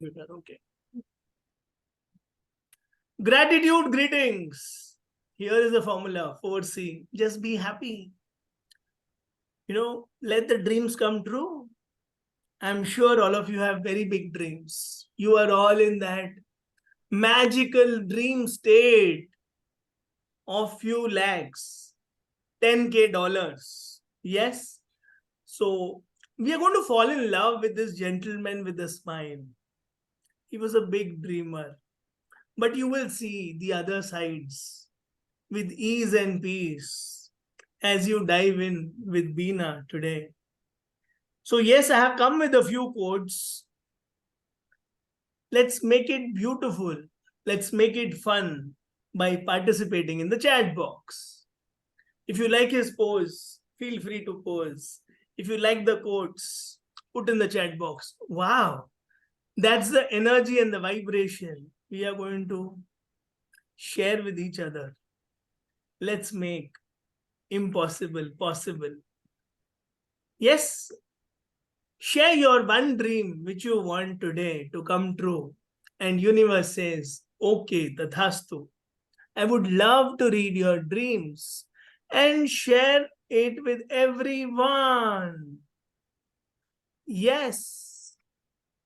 computer. Okay. Gratitude greetings. Here is the formula 4C. Just be happy. Let the dreams come true. I'm sure all of you have very big dreams. You are all in that magical dream state of few lakhs, 10K dollars. Yes. So we are going to fall in love with this gentleman with a smile. He was a big dreamer. But you will see the other sides with ease and peace as you dive in with Beena today. So yes, I have come with a few quotes. Let's make it beautiful. Let's make it fun by participating in the chat box. If you like his pose, feel free to pose. If you like the quotes, put in the chat box. Wow, that's the energy and the vibration we are going to share with each other. Let's make impossible possible. Yes, share your one dream which you want today to come true. And universe says, okay, tathastu. I would love to read your dreams and share it with everyone. Yes,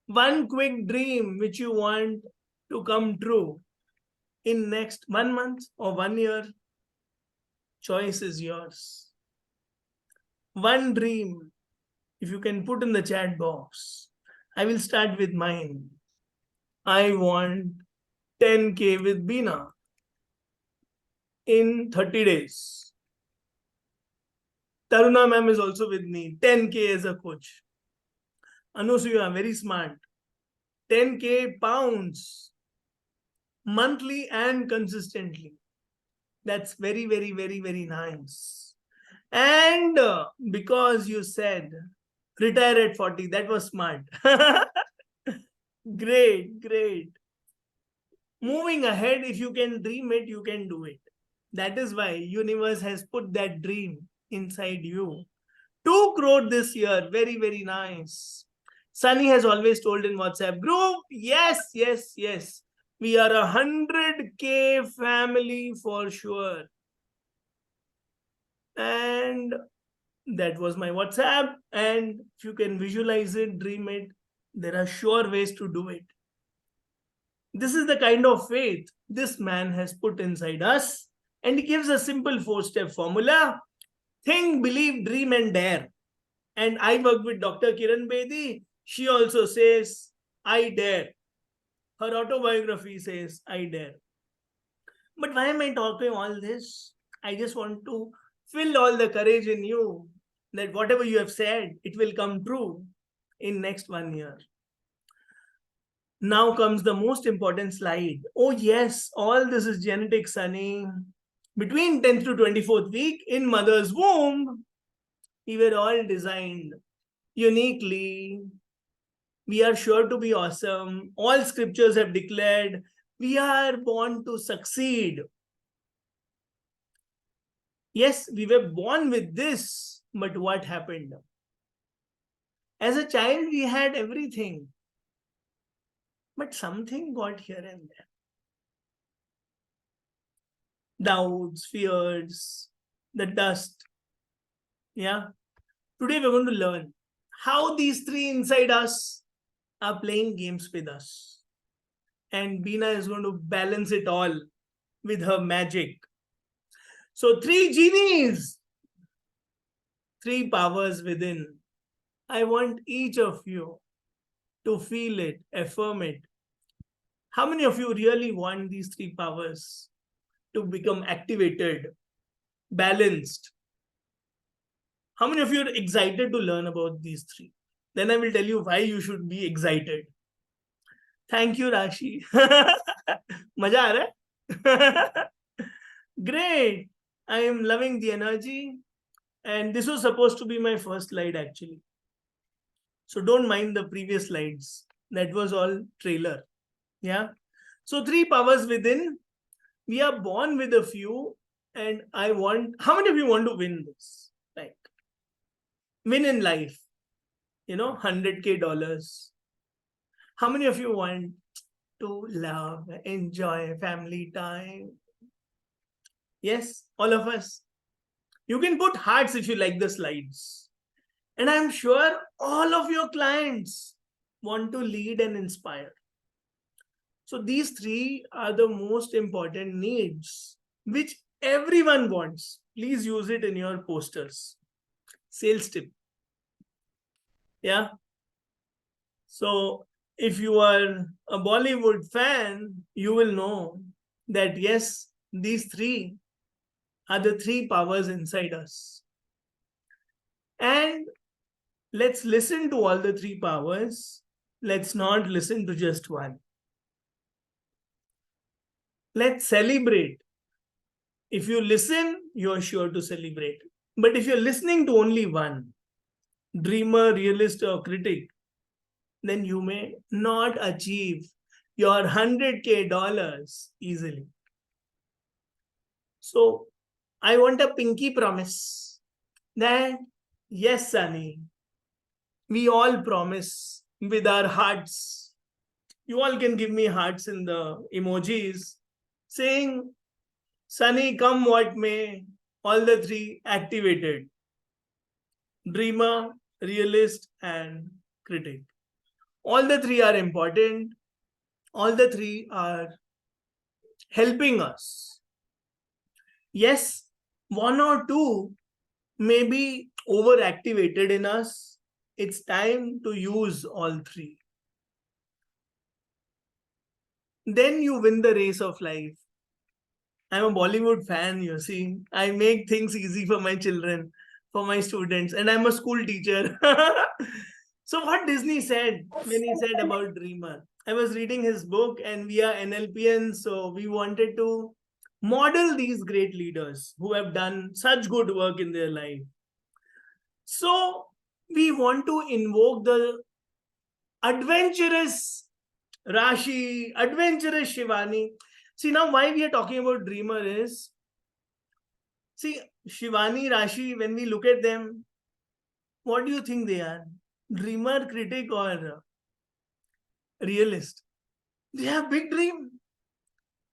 one quick dream which you want to come true in next 1 month or 1 year, choice is yours. One dream, if you can put in the chat box. I will start with mine. I want 10K with Beena in 30 days. Taruna ma'am is also with me. 10K as a coach. Anusuya, very smart. 10K pounds monthly and consistently. That's very, very, very, very nice. And because you said retire at 40, that was smart. Great, great. Moving ahead, if you can dream it, you can do it. That is why universe has put that dream inside you. 2 crore this year. Very, very nice. Sunny has always told in WhatsApp group, yes, yes, yes. We are 100K family for sure. And that was my WhatsApp. And if you can visualize it, dream it, there are sure ways to do it. This is the kind of faith this man has put inside us. And he gives a simple 4-step formula. Think, believe, dream, and dare. And I work with Dr. Kiran Bedi. She also says, I dare. Her autobiography says, I dare. But why am I talking all this? I just want to fill all the courage in you that whatever you have said, it will come true in next 1 year. Now comes the most important slide. Oh yes, all this is genetic, Sunny. Between 10th to 24th week in mother's womb, we were all designed uniquely. We are sure to be awesome. All scriptures have declared we are born to succeed. Yes, we were born with this, but what happened? As a child, we had everything, but something got here and there. Doubts, fears, the dust. Yeah. Today we're going to learn how these three inside us are playing games with us. And Beena is going to balance it all with her magic. So 3 genies, 3 powers within. I want each of you to feel it, affirm it. How many of you really want these 3 powers to become activated, balanced? How many of you are excited to learn about these 3? Then I will tell you why you should be excited. Thank you, Rashi. Maja aa raha hai? Great. I am loving the energy. And this was supposed to be my first slide actually. So don't mind the previous slides. That was all trailer. Yeah. So 3 powers within. We are born with a few. And I want, how many of you want to win this? Like, win in life. 100K dollars. How many of you want to love, enjoy family time? Yes, all of us. You can put hearts if you like the slides. And I'm sure all of your clients want to lead and inspire. So these three are the most important needs which everyone wants. Please use it in your posters. Sales tip. Yeah. So if you are a Bollywood fan, you will know that yes, these three are the three powers inside us. And let's listen to all the three powers. Let's not listen to just one. Let's celebrate. If you listen, you're sure to celebrate. But if you're listening to only one, dreamer, realist, or critic, then you may not achieve your 100K dollars easily. So I want a pinky promise that yes, Sunny, we all promise with our hearts. You all can give me hearts in the emojis saying, Sunny, come what may, all the three activated. Dreamer, realist, and critic. All the three are important. All the three are helping us. Yes, one or two may be overactivated in us. It's time to use all three. Then you win the race of life. I'm a Bollywood fan, you see. I make things easy for my children, for my students, and I'm a school teacher. So, what Disney said when he said about Dreamer, I was reading his book, and we are NLPN, so we wanted to model these great leaders who have done such good work in their life. So, we want to invoke the adventurous Rashi, adventurous Shivani. See, now why we are talking about Dreamer is, see, Shivani, Rashi, when we look at them, what do you think they are? Dreamer, critic, or realist? They have big dream.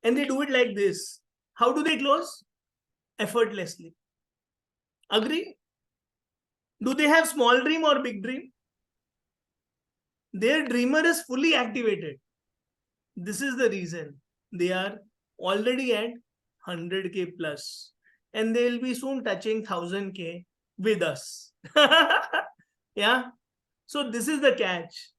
And they do it like this. How do they close? Effortlessly. Agree? Do they have small dream or big dream? Their dreamer is fully activated. This is the reason they are already at 100K plus. And they will be soon touching 1000K with us. Yeah. So this is the catch.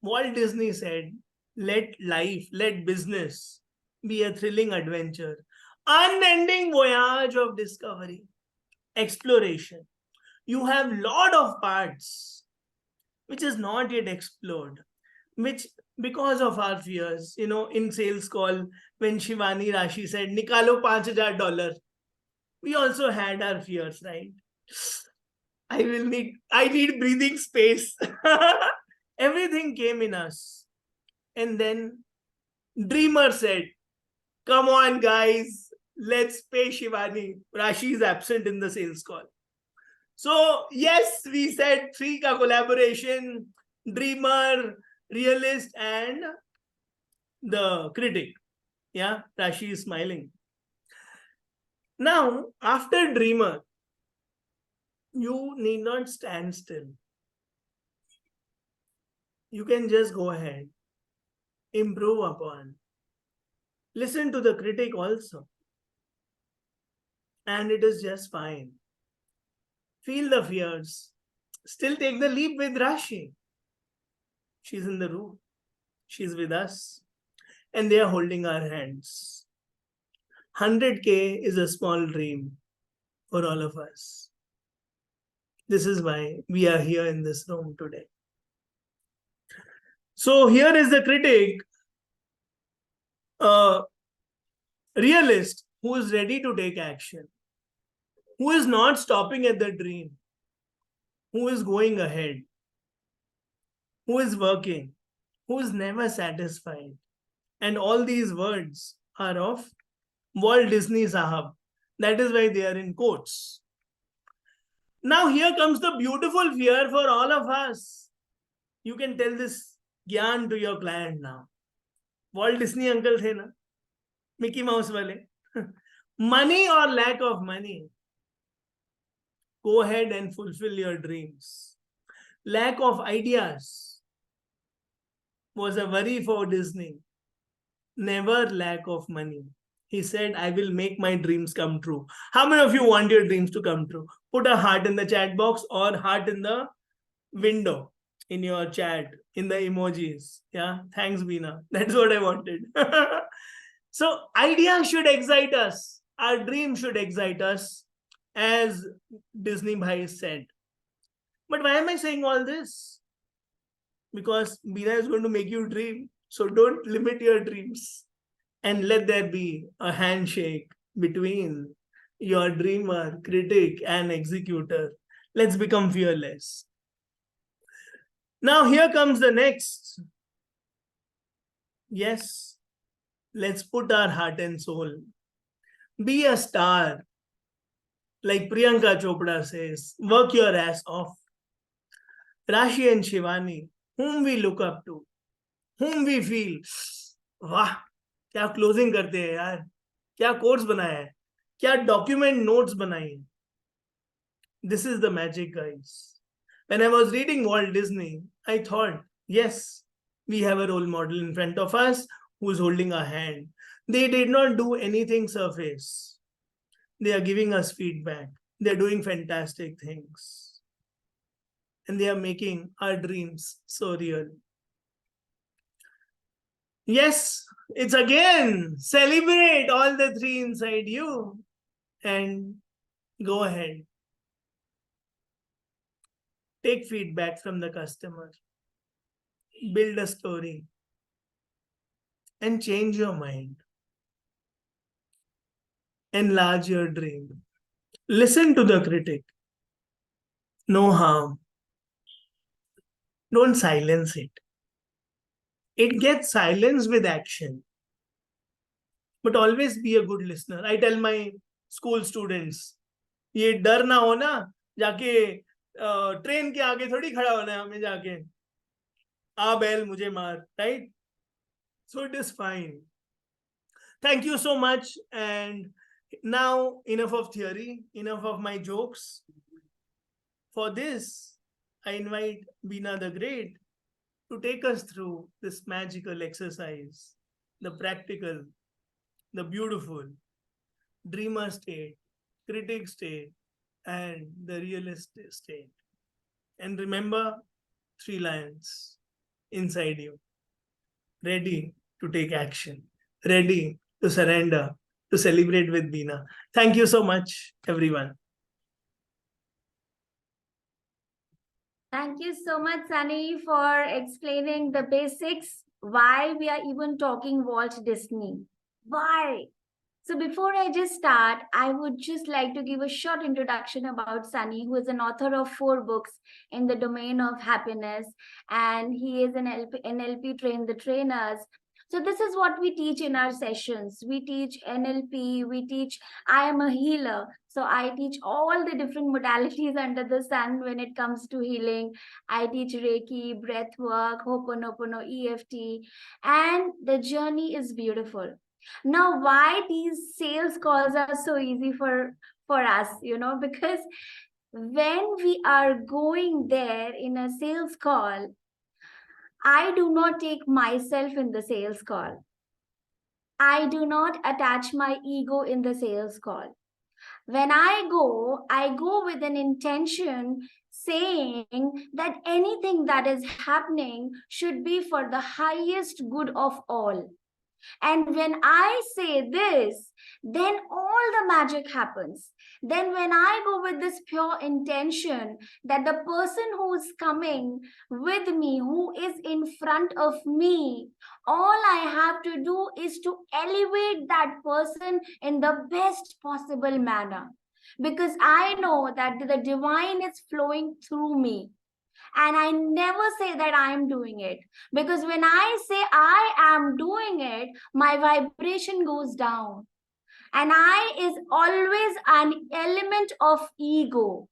Walt Disney said, let life, let business be a thrilling adventure, unending voyage of discovery, exploration. You have lot of parts which is not yet explored, which because of our fears, in sales call, when Shivani Rashi said, Nikalo $5,000, we also had our fears, right? I need breathing space. Everything came in us. And then Dreamer said, come on, guys, let's pay Shivani. Rashi is absent in the sales call. So, yes, we said three ka collaboration, Dreamer, realist, and the critic. Yeah, Rashi is smiling. Now, after Dreamer, you need not stand still. You can just go ahead, improve upon, listen to the critic also, and it is just fine. Feel the fears, still take the leap with Rashi. She's in the room, she's with us, and they are holding our hands. 100K is a small dream for all of us. This is why we are here in this room today. So here is the critic, a realist who is ready to take action, who is not stopping at the dream, who is going ahead, who is working, who is never satisfied. And all these words are of Walt Disney Sahab. That is why they are in quotes. Now here comes the beautiful fear for all of us. You can tell this ज्ञान to your client now. Walt Disney uncle थे ना, Mickey Mouse वाले. Money or lack of money, go ahead and fulfill your dreams. Lack of ideas was a worry for Disney. Never lack of money. He said, I will make my dreams come true. How many of you want your dreams to come true? Put a heart in the chat box or heart in the window in your chat, in the emojis. Yeah, thanks, Beena. That's what I wanted. So, ideas should excite us. Our dream should excite us, as Disney Bhai said. But why am I saying all this? Because Beena is going to make you dream. So don't limit your dreams. And let there be a handshake between your dreamer, critic, and executor. Let's become fearless. Now here comes the next. Yes, let's put our heart and soul. Be a star. Like Priyanka Chopra says, work your ass off. Rashi and Shivani, whom we look up to, whom we feel, वाह क्या closing करते हैं यार, क्या quotes बनाया है, क्या document notes बनाई है. This is the magic, guys. When I was reading Walt Disney, I thought, yes, we have a role model in front of us who is holding our hand. They did not do anything surface. They are giving us feedback. They are doing fantastic things. And they are making our dreams so real. Yes, it's again, celebrate all the three inside you and go ahead. Take feedback from the customer. Build a story and change your mind. Enlarge your dream. Listen to the critic. No harm. Don't silence it. It gets silenced with action. But always be a good listener. I tell my school students, ये डर ना हो ना, जाके train के आगे थोड़ी खड़ा होना है हमें जाके, आ बैल मुझे मार, right? So it is fine. Thank you so much. And now enough of theory, enough of my jokes. For this, I invite Beena the Great to take us through this magical exercise, the practical, the beautiful, dreamer state, critic state, and the realist state. And remember, 3 lions inside you, ready to take action, ready to surrender, to celebrate with Beena. Thank you so much, everyone. Thank you so much, Sunny, for explaining the basics, why we are even talking Walt Disney. Why? So before I just start, I would just like to give a short introduction about Sunny, who is an author of 4 books in the domain of happiness, and he is an NLP Train the Trainers. So this is what we teach in our sessions. We teach NLP, we teach I am a healer. So I teach all the different modalities under the sun when it comes to healing. I teach Reiki, breath work, Ho'oponopono, EFT, and the journey is beautiful. Now, why these sales calls are so easy for us, because when we are going there in a sales call, I do not take myself in the sales call. I do not attach my ego in the sales call. When I go with an intention saying that anything that is happening should be for the highest good of all. And when I say this, then all the magic happens. Then when I go with this pure intention that the person who is coming with me, who is in front of me, all I have to do is to elevate that person in the best possible manner. Because I know that the divine is flowing through me. And I never say that I am doing it. Because when I say I am doing it, my vibration goes down. And I is always an element of ego.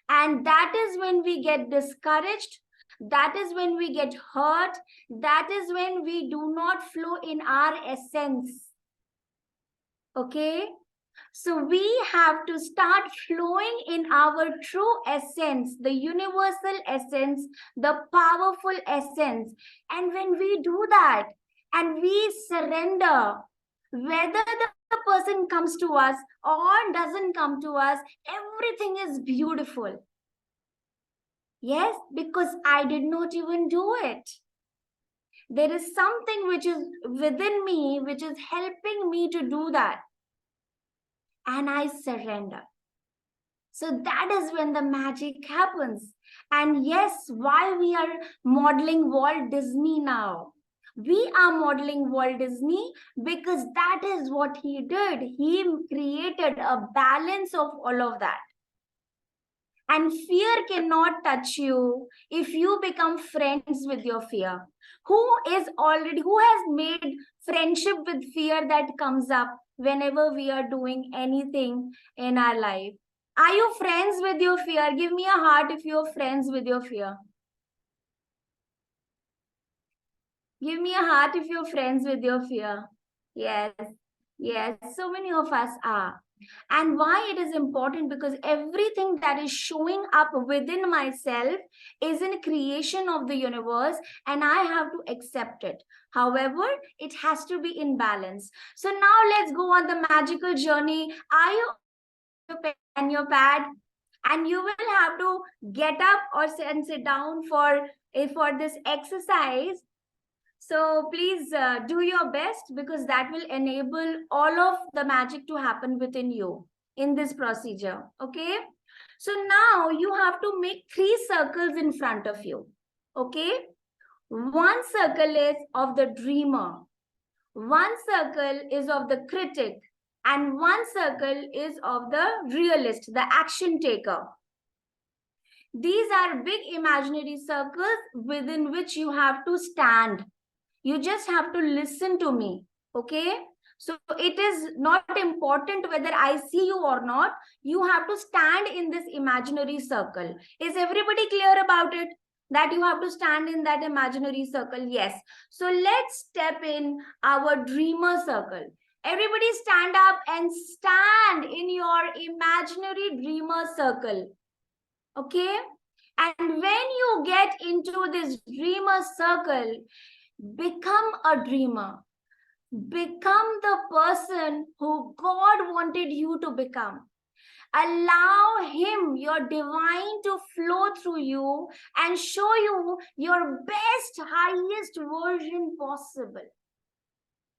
And that is when we get discouraged. that is when we get hurt. That is when we do not flow in our essence. Okay? So we have to start flowing in our true essence, the universal essence, the powerful essence. And when we do that and we surrender, whether the person comes to us or doesn't come to us, everything is beautiful. Yes, because I did not even do it. There is something which is within me, which is helping me to do that. And I surrender. So that is when the magic happens. And yes, why we are modeling Walt Disney now? We are modeling Walt Disney because that is what he did. He created a balance of all of that. And fear cannot touch you if you become friends with your fear. Who has made friendship with fear that comes up whenever we are doing anything in our life? Are you friends with your fear? Give me a heart if you're friends with your fear. Give me a heart if you're friends with your fear. Yes, yes, so many of us are. And why it is important? Because everything that is showing up within myself is in creation of the universe, and I have to accept it. However, it has to be in balance. So now let's go on the magical journey. Are you your pen and your pad? And you will have to get up or sit down for this exercise. So please do your best, because that will enable all of the magic to happen within you in this procedure. Okay. So now you have to make 3 circles in front of you. Okay. One circle is of the dreamer. One circle is of the critic. And one circle is of the realist, the action taker. These are big imaginary circles within which you have to stand. You just have to listen to me, okay? So it is not important whether I see you or not. You have to stand in this imaginary circle. Is everybody clear about it? That you have to stand in that imaginary circle? Yes. So let's step in our dreamer circle. Everybody stand up and stand in your imaginary dreamer circle. Okay? And when you get into this dreamer circle, become a dreamer. Become the person who God wanted you to become. Allow Him, your divine, to flow through you and show you your best, highest version possible.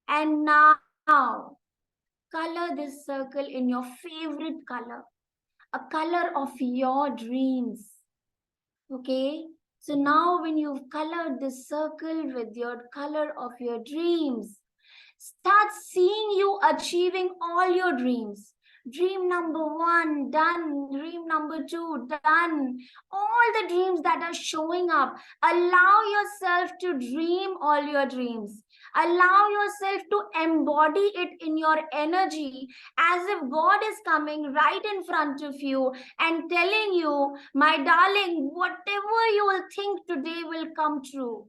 And now, color this circle in your favorite color, a color of your dreams. Okay? So now when you've colored this circle with your color of your dreams, start seeing you achieving all your dreams. Dream number 1, done. Dream number 2, done. All the dreams that are showing up, allow yourself to dream all your dreams. Allow yourself to embody it in your energy, as if God is coming right in front of you and telling you, my darling, whatever you will think today will come true.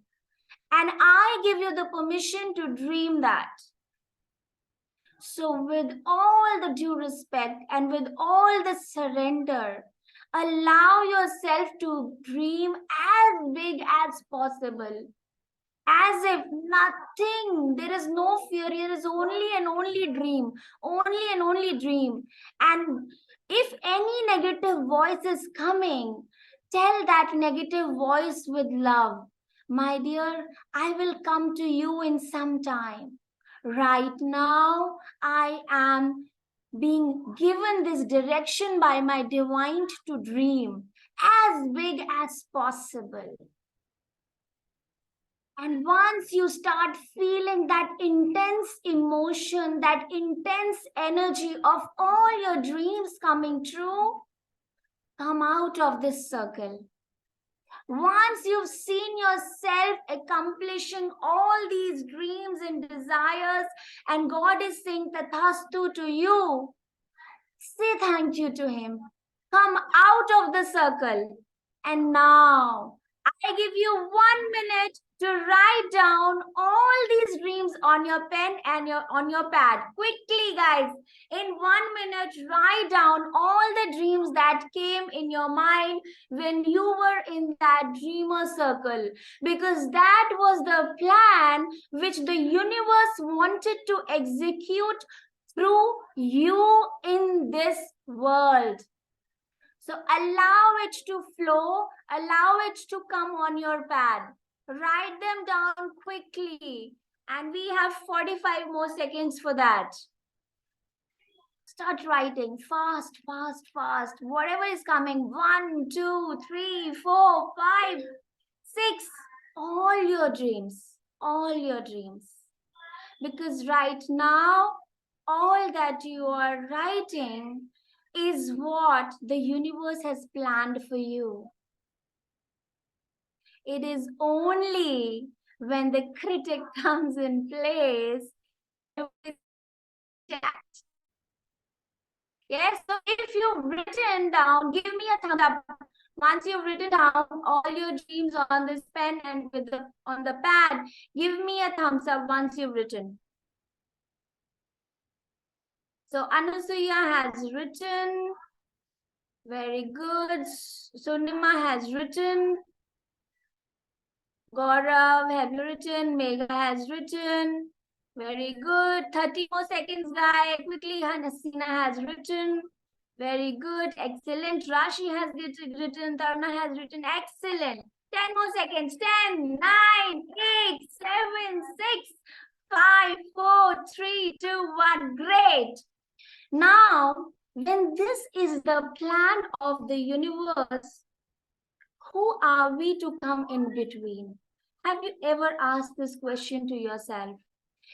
And I give you the permission to dream that. So with all the due respect and with all the surrender, allow yourself to dream as big as possible. As if nothing, there is no fear, there is only and only dream, only and only dream. And if any negative voice is coming, tell that negative voice with love, my dear, I will come to you in some time. Right now, I am being given this direction by my divine to dream as big as possible. And once you start feeling that intense emotion, that intense energy of all your dreams coming true, come out of this circle. Once you've seen yourself accomplishing all these dreams and desires, and God is saying Tathastu to you, say thank you to Him. Come out of the circle. And now I give you 1 minute to write down all these dreams on your pen and on your pad. Quickly, guys. In 1 minute, write down all the dreams that came in your mind when you were in that dreamer circle. Because that was the plan which the universe wanted to execute through you in this world. So allow it to flow, allow it to come on your pad. Write them down quickly. And we have 45 more seconds for that. Start writing fast, fast, fast. Whatever is coming. 1, 2, 3, 4, 5, 6. All your dreams. All your dreams. Because right now, all that you are writing is what the universe has planned for you. It is only when the critic comes in place. Yes, so if you've written down, give me a thumbs up. Once you've written down all your dreams on this pen and on the pad, give me a thumbs up once you've written. So Anasuya has written. Very good. Sunima has written. Gaurav, have you written? Megha has written. Very good. 30 more seconds, guys. Quickly, Hasina has written. Very good. Excellent. Rashi has written. Taruna has written. Excellent. 10 more seconds. 10, 9, 8, 7, 6, 5, 4, 3, 2, 1. Great. Now, when this is the plan of the universe, who are we to come in between? Have you ever asked this question to yourself?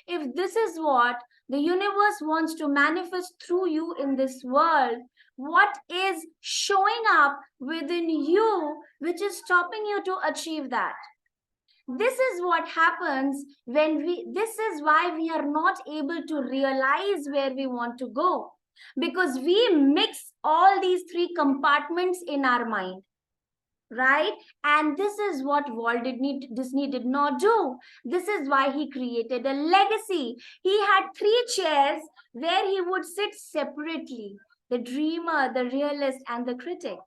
If this is what the universe wants to manifest through you in this world, what is showing up within you which is stopping you to achieve that? This is what happens this is why we are not able to realize where we want to go, because we mix all these three compartments in our mind. Right? And this is what Walt Disney did not do. This is why he created a legacy. He had 3 chairs where he would sit separately: the dreamer, the realist, and the critic.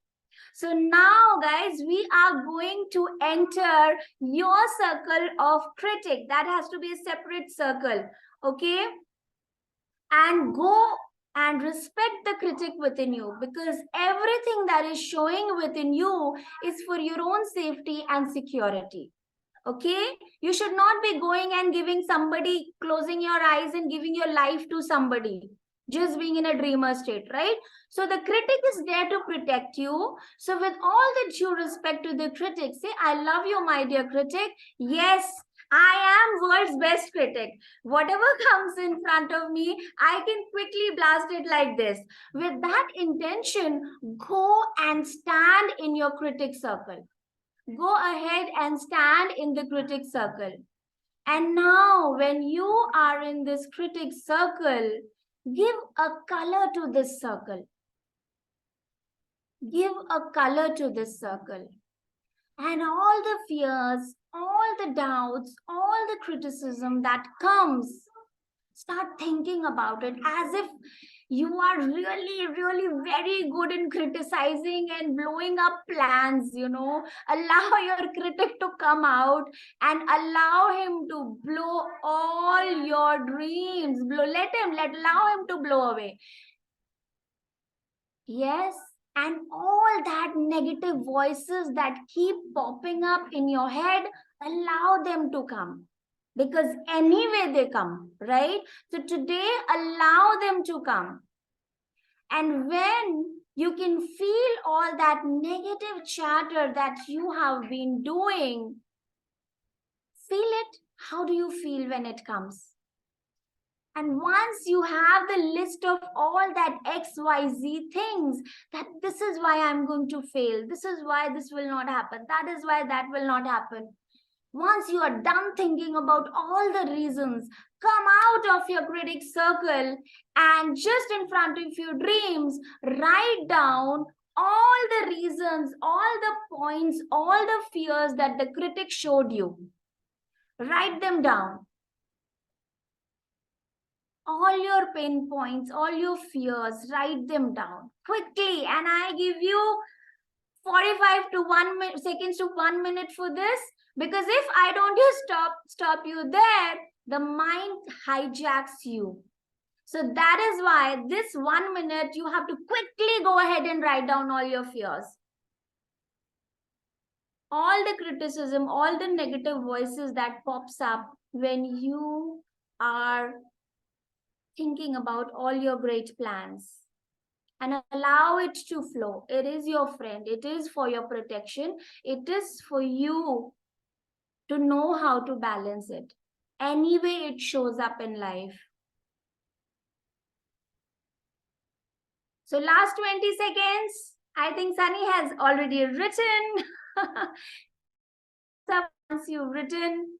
So now, guys, we are going to enter your circle of critic. That has to be a separate circle. Okay? And go and respect the critic within you, because everything that is showing within you is for your own safety and security. Okay? You should not be going and giving somebody, closing your eyes and giving your life to somebody, just being in a dreamer state, right? So the critic is there to protect you. So with all the due respect to the critic, say, I love you, my dear critic. Yes, I am world's best critic. Whatever comes in front of me, I can quickly blast it like this. With that intention, go and stand in your critic circle. Go ahead and stand in the critic circle. And now, when you are in this critic circle, give a color to this circle. Give a color to this circle. And all the fears, all the doubts, all the criticism that comes, start thinking about it as if you are really, really very good in criticizing and blowing up plans, Allow your critic to come out and allow him to blow all your dreams. Allow him to blow away. Yes. And all that negative voices that keep popping up in your head, allow them to come. Because anyway they come, right? So today, allow them to come. And when you can feel all that negative chatter that you have been doing, feel it. How do you feel when it comes? And once you have the list of all that XYZ things, that this is why I'm going to fail, this is why this will not happen, that is why that will not happen. Once you are done thinking about all the reasons, come out of your critic circle and just in front of your dreams, write down all the reasons, all the points, all the fears that the critic showed you. Write them down. All your pain points, all your fears, write them down quickly. And I give you 45 to 1 minute seconds to 1 minute for this, because if I don't just stop you there, the mind hijacks you. So that is why this 1 minute you have to quickly go ahead and write down all your fears, all the criticism, all the negative voices that pops up when you are thinking about all your great plans, and allow it to flow. It is your friend. It is for your protection. It is for you to know how to balance it. Anyway, it shows up in life. So last 20 seconds. I think Sunny has already written. Once you've written,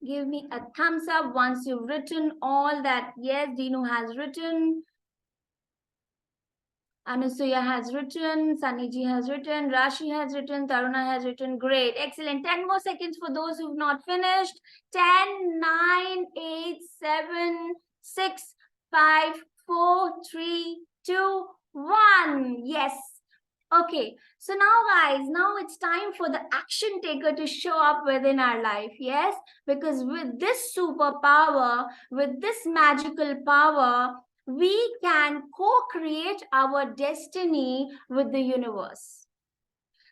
give me a thumbs up once you've written all that. Yes, Dinu has written. Anusuya has written, Saniji has written, Rashi has written, Taruna has written. Great, excellent. 10 more seconds for those who've not finished. 10, 9, 8, 7, 6, 5, 4, 3, 2, 1. Yes. Okay, so now guys, now it's time for the action taker to show up within our life. Yes, because with this superpower, with this magical power, we can co-create our destiny with the universe.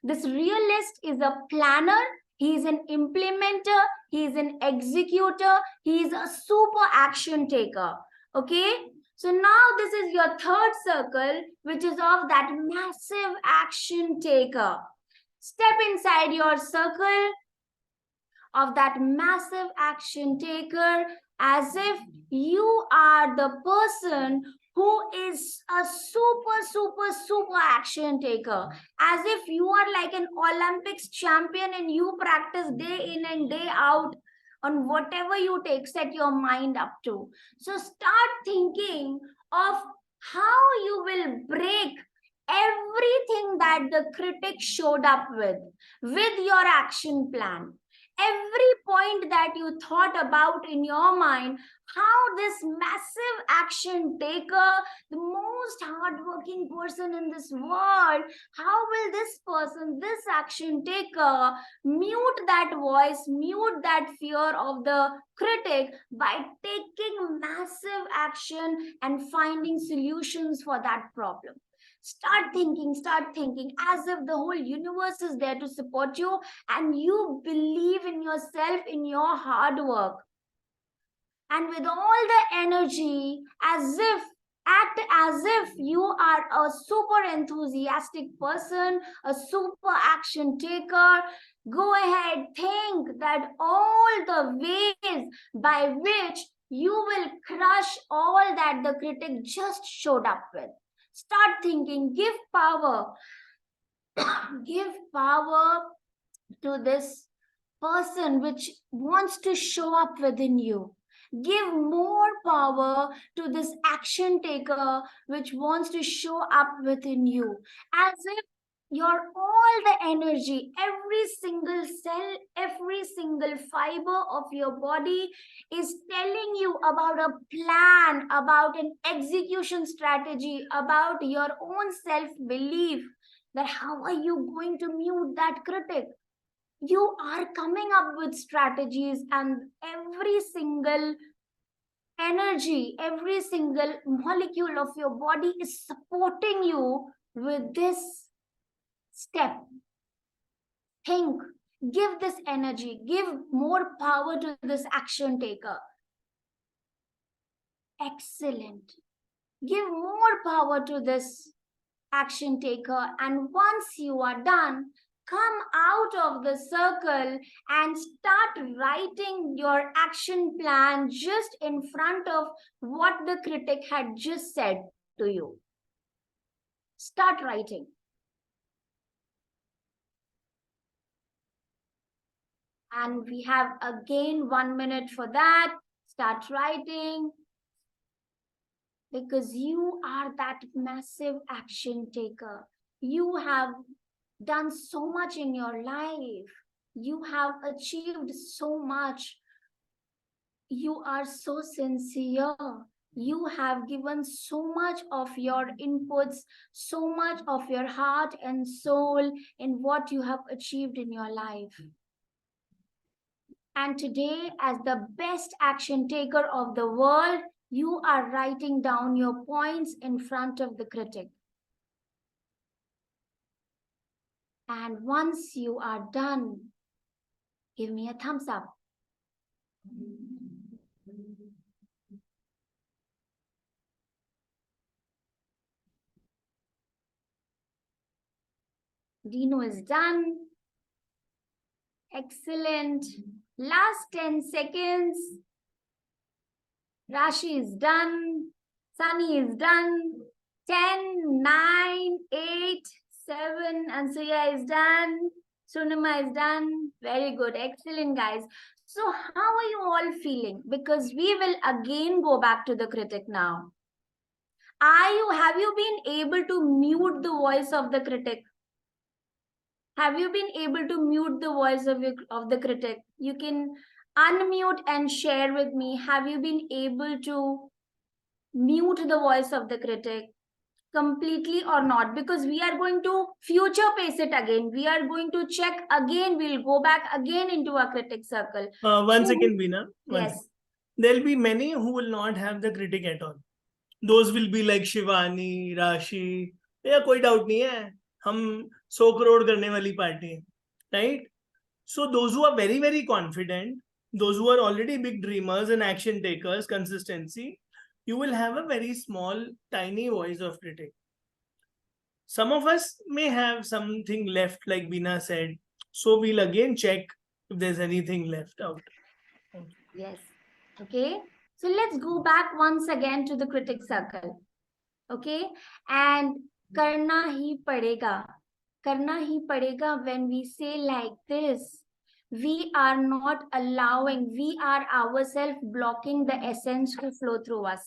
This realist is a planner, he is an implementer, he is an executor, he is a super action taker. Okay, so now this is your third circle, which is of that massive action taker. Step inside your circle of that massive action taker as if you are the person who is a super action taker, as if you are like an Olympics champion and you practice day in and day out on whatever you set your mind up to. So start thinking of how you will break everything that the critic showed up with your action plan. Every point that you thought about in your mind, how this massive action taker, the most hardworking person in this world, how will this person, this action taker, mute that voice, mute that fear of the critic by taking massive action and finding solutions for that problem. Start thinking as if the whole universe is there to support you and you believe in yourself, in your hard work. And with all the energy, act as if you are a super enthusiastic person, a super action taker. Go ahead, think that all the ways by which you will crush all that the critic just showed up with. Start thinking, give power. Give power to this person which wants to show up within you. Give more power to this action taker which wants to show up within you. As if your all the energy, every single cell, every single fiber of your body is telling you about a plan, about an execution strategy, about your own self-belief, that how are you going to mute that critic? You are coming up with strategies, and every single energy, every single molecule of your body is supporting you with this step. Think, give this energy, give more power to this action taker. Excellent. Give more power to this action taker, and once you are done, come out of the circle and start writing your action plan just in front of what the critic had just said to you. Start writing. And we have again 1 minute for that. Start writing. because you are that massive action taker. You have done so much in your life. You have achieved so much. You are so sincere. You have given so much of your inputs, so much of your heart and soul in what you have achieved in your life. And today, as the best action taker of the world, you are writing down your points in front of the critic. And once you are done, give me a thumbs up. Dino is done. Excellent. Last 10 seconds. Rashi is done. Sunny is done. 10, 9, 8, 7. Ansuya is done. Sunima is done. Very good. Excellent, guys. So how are you all feeling? Because we will again go back to the critic now. Have you been able to mute the voice of the critic? Have you been able to mute the voice of the critic? You can unmute and share with me. Have you been able to mute the voice of the critic completely or not? Because we are going to future pace it again. We are going to check again. We'll go back again into a critic circle. One second, Beena. Yes. There'll be many who will not have the critic at all. Those will be like Shivani, Rashi. Yeah, कोई doubt नहीं है. हम 100 crore करने वाली party है, right? So those who are very, very confident, those who are already big dreamers and action takers, consistency, you will have a very small, tiny voice of critic. Some of us may have something left, like Beena said. So we'll again check if there's anything left out. Yes. Okay. So let's go back once again to the critic circle. Okay. And karna hi padega. Karna hi padega, when we say like this, we are not allowing, we are ourselves blocking the essence to flow through us.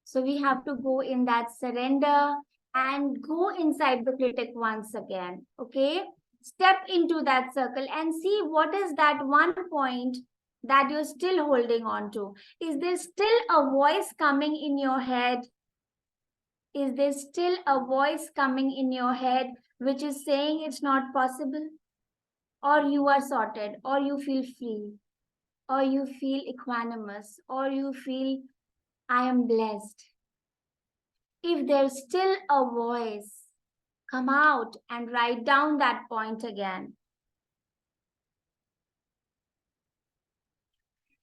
So we have to go in that surrender and go inside the critic once again. Okay. Step into that circle and see what is that one point that you're still holding on to. Is there still a voice coming in your head? Is there still a voice coming in your head which is saying it's not possible? Or you are sorted, or you feel free, or you feel equanimous, or you feel I am blessed. If there's still a voice, come out and write down that point again.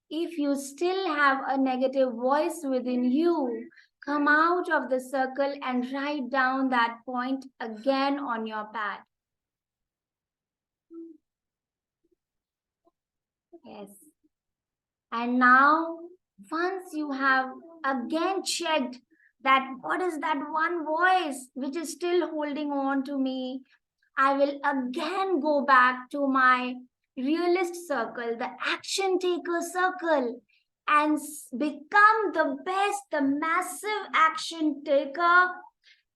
If you still have a negative voice within you, come out of the circle and write down that point again on your pad. Yes. And now, once you have again checked that what is that one voice which is still holding on to me, I will again go back to my realist circle, the action taker circle, and become the best, the massive action taker,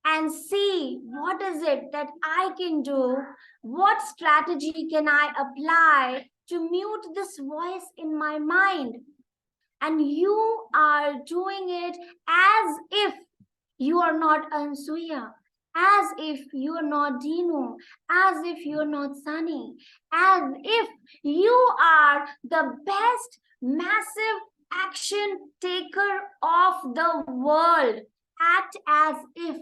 and see what is it that I can do, what strategy can I apply to mute this voice in my mind. And you are doing it as if you are not Ansuya, as if you are not Dino, as if you are not Sunny, as if you are the best massive action taker of the world. Act as if,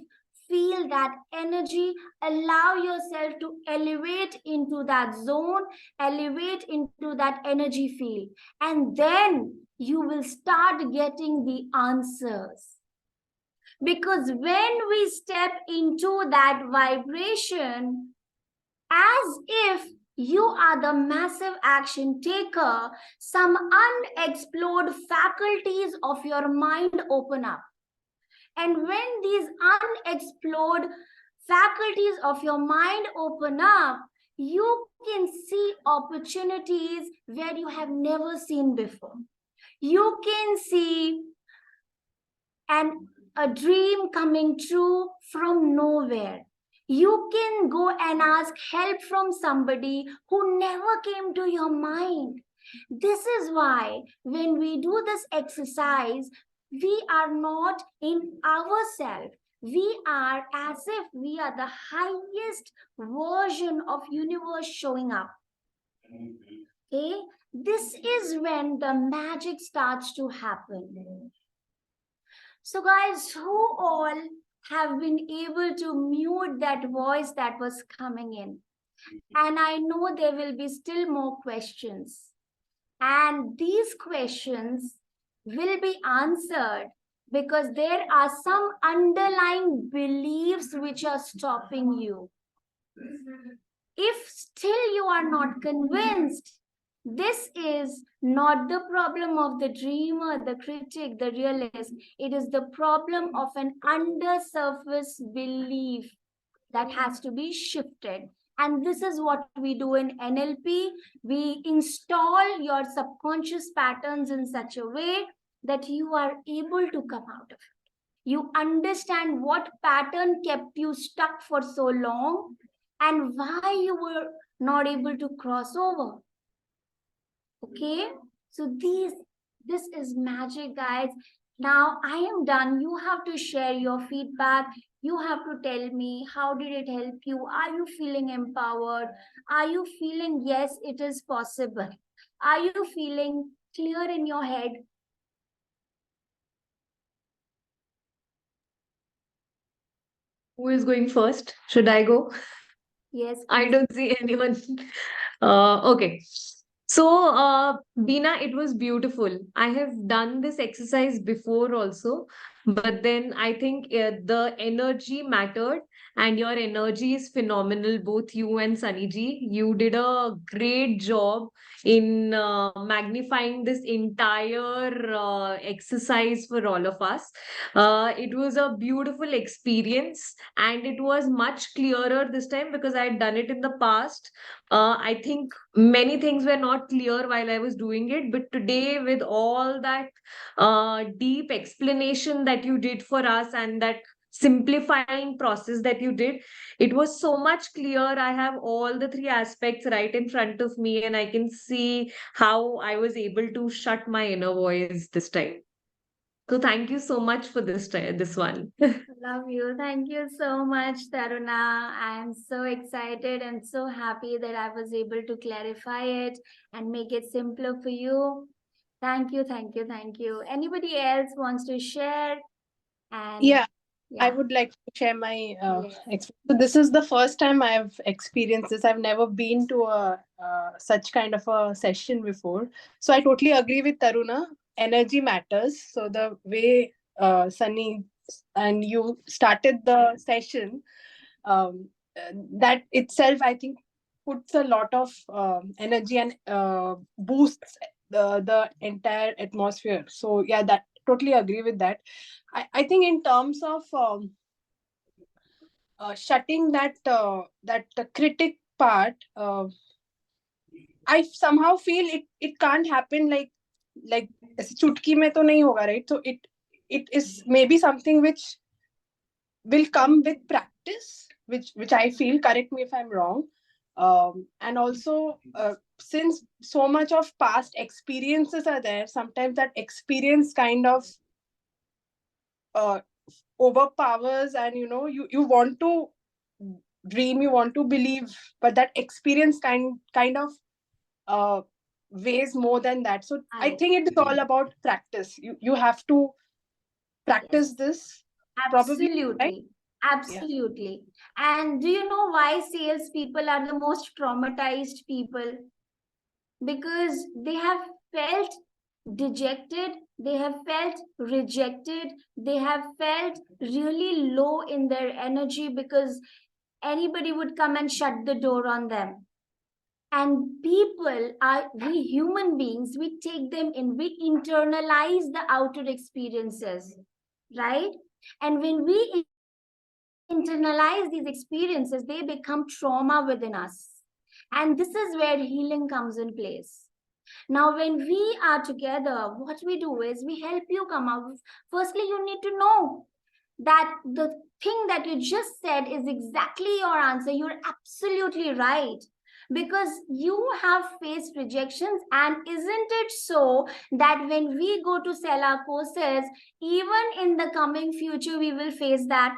feel that energy, allow yourself to elevate into that zone, elevate into that energy field, and then you will start getting the answers. Because when we step into that vibration, as if you are the massive action taker, some unexplored faculties of your mind open up. And when these unexplored faculties of your mind open up, you can see opportunities where you have never seen before. You can see and a dream coming true from nowhere. You can go and ask help from somebody who never came to your mind. This is why when we do this exercise, we are not in ourselves. We are as if we are the highest version of universe showing up. Okay? This is when the magic starts to happen. So, guys, who all have been able to mute that voice that was coming in? And I know there will be still more questions. And these questions will be answered because there are some underlying beliefs which are stopping you. If still you are not convinced, this is not the problem of the dreamer, the critic, the realist. It is the problem of an undersurface belief that has to be shifted. And this is what we do in NLP. We install your subconscious patterns in such a way that you are able to come out of it. You understand what pattern kept you stuck for so long and why you were not able to cross over. Okay, so this is magic, guys. Now I am done. You have to share your feedback. You have to tell me how did it help you? Are you feeling empowered? Are you feeling yes, it is possible? Are you feeling clear in your head? Who is going first? Should I go? Yes, I please. don't see anyone. Okay. So, Beena, it was beautiful. I have done this exercise before also, but then I think the energy mattered, and your energy is phenomenal, both you and Sunny ji. You did a great job in magnifying this entire exercise for all of us. It was a beautiful experience, and it was much clearer this time because I had done it in the past. I think many things were not clear while I was doing it, but today, with all that deep explanation that you did for us and that simplifying process that you did, it was so much clear. I have all the three aspects right in front of me, and I can see how I was able to shut my inner voice this time. So thank you so much for this one. Love you. Thank you so much, Taruna. I am so excited and so happy that I was able to clarify it and make it simpler for you. Thank you, thank you, thank you. Anybody else wants to share? And Yeah, I yeah, would like to share my yes. experience. So this is the first time I've experienced this. I've never been to a such kind of a session before. So I totally agree with Taruna. Energy matters. So the way Sunny and you started the session, that itself, I think, puts a lot of energy and boosts the entire atmosphere. So yeah, that totally agree with that. I think in terms of shutting that critic part, I somehow feel it can't happen like ऐसे चुटकी में तो नहीं होगा, right? So it is maybe something which will come with practice, which I feel. Correct me if I'm wrong. And also, since so much of past experiences are there, sometimes that experience kind of uh, overpowers, and you want to dream, you want to believe, but that experience kind of uh, weighs more than that. So I think it is all about practice. You have to practice this probably, right? Absolutely. Absolutely. And do you know why salespeople are the most traumatized people? Because they have felt dejected, they have felt rejected, they have felt really low in their energy because anybody would come and shut the door on them. And people are, we human beings, we take them in, we internalize the outer experiences, right? And when we internalize these experiences, they become trauma within us. And this is where healing comes in place. Now, when we are together, what we do is we help you come up. Firstly, you need to know that the thing that you just said is exactly your answer. You're absolutely right. Because you have faced rejections, and isn't it so that when we go to sell our courses, even in the coming future, we will face that?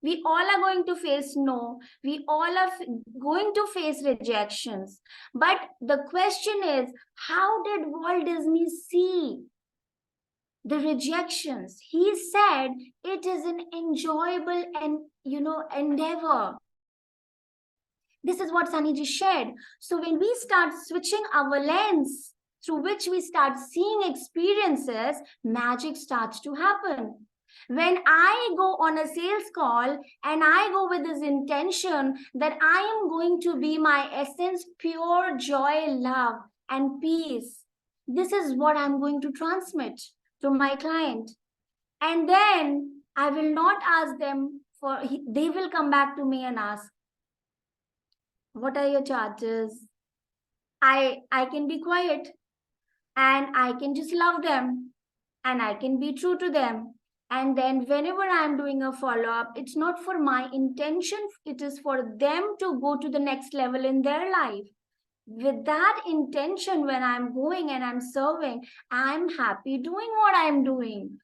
We all are going to face no. We all are going to face rejections. But the question is, how did Walt Disney see the rejections? He said it is an enjoyable and endeavor. This is what Sunny just shared. So when we start switching our lens through which we start seeing experiences, magic starts to happen. When I go on a sales call and I go with this intention that I am going to be my essence, pure joy, love, and peace, this is what I'm going to transmit to my client. And then I will not ask them for, they will come back to me and ask, what are your charges? I can be quiet and I can just love them and I can be true to them. And then whenever I'm doing a follow-up, it's not for my intention, it is for them to go to the next level in their life. With that intention, when I'm going and I'm serving, I'm happy doing what I'm doing.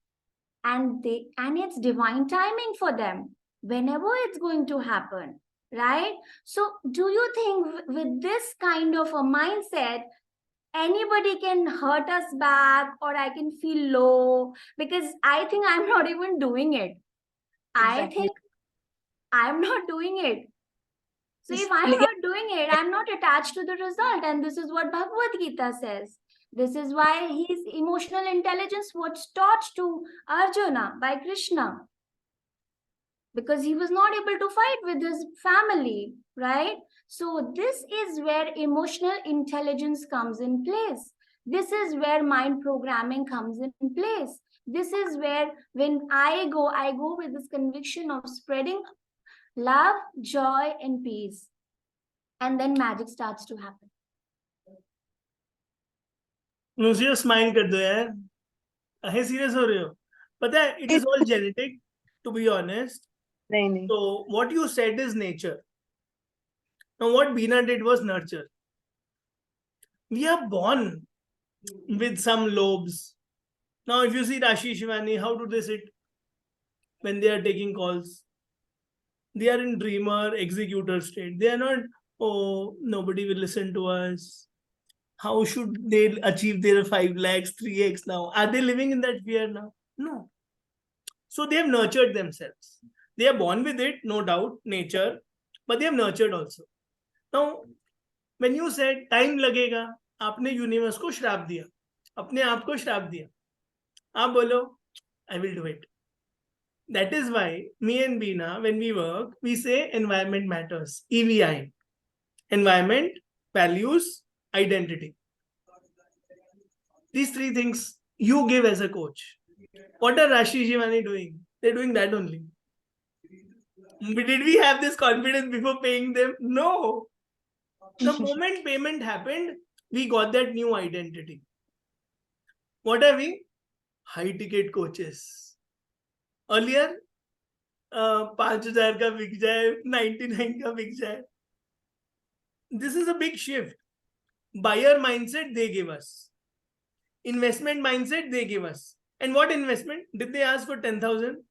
And it's divine timing for them, whenever it's going to happen, right? So do you think with this kind of a mindset, anybody can hurt us back, or I can feel low? Because I think I'm not even doing it. I Exactly. think I'm not doing it. So if I'm Like, not doing it, I'm not attached to the result. And this is what Bhagavad Gita says. This is why his emotional intelligence was taught to Arjuna by Krishna. Because he was not able to fight with his family, right? So this is where emotional intelligence comes in place. This is where mind programming comes in place. This is where when I go with this conviction of spreading love, joy, and peace. And then magic starts to happen. मुझे smile कर दो यार, काहे serious हो रहे हो? पता है, it is all genetic, to be honest. नहीं. So what you said is nature. Now what Beena did was nurture. We are born with some lobes. Now if you see Rashi Shivani, how do they sit when they are taking calls? They are in dreamer, executor state. They are not, oh, nobody will listen to us. How should they achieve their 5 lakhs, 3x now? Are they living in that fear now? No. So they have nurtured themselves. They are born with it, no doubt, nature, but they have nurtured also. Now, when you said time लगेगा, आपने universe को श्राप दिया, अपने आप को श्राप दिया. आप बोलो, I will do it. That is why me and Beena, when we work, we say environment matters. EVI. Environment, values, identity. These 3 things you give as a coach. What are Rashi Shivani doing? They're doing that only. Did we have this confidence before paying them? No. The moment payment happened, we got that new identity. What are we? High ticket coaches. Earlier, 5,000 का बिक जाए, 99 का बिक जाए. This is a big shift. Buyer mindset they give us. Investment mindset they give us. And what investment? Did they ask for 10,000?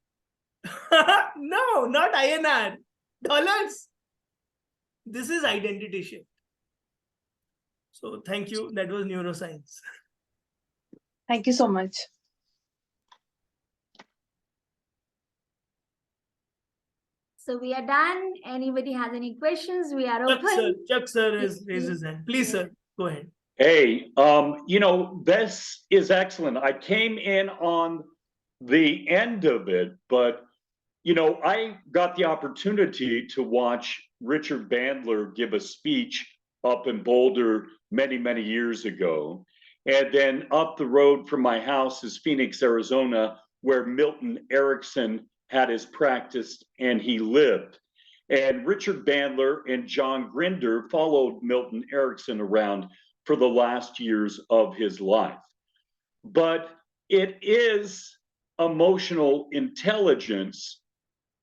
No, not INR. Dollars. This is identity shift. So thank you. That was neuroscience. Thank you so much. So we are done. Anybody has any questions? We are open. Chuck sir has raised his hand. Please, sir, go ahead. Hey, this is excellent. I came in on the end of it, but, I got the opportunity to watch Richard Bandler give a speech up in Boulder many, many years ago. And then up the road from my house is Phoenix, Arizona, where Milton Erickson had his practice and he lived. And Richard Bandler and John Grinder followed Milton Erickson around for the last years of his life. But it is emotional intelligence,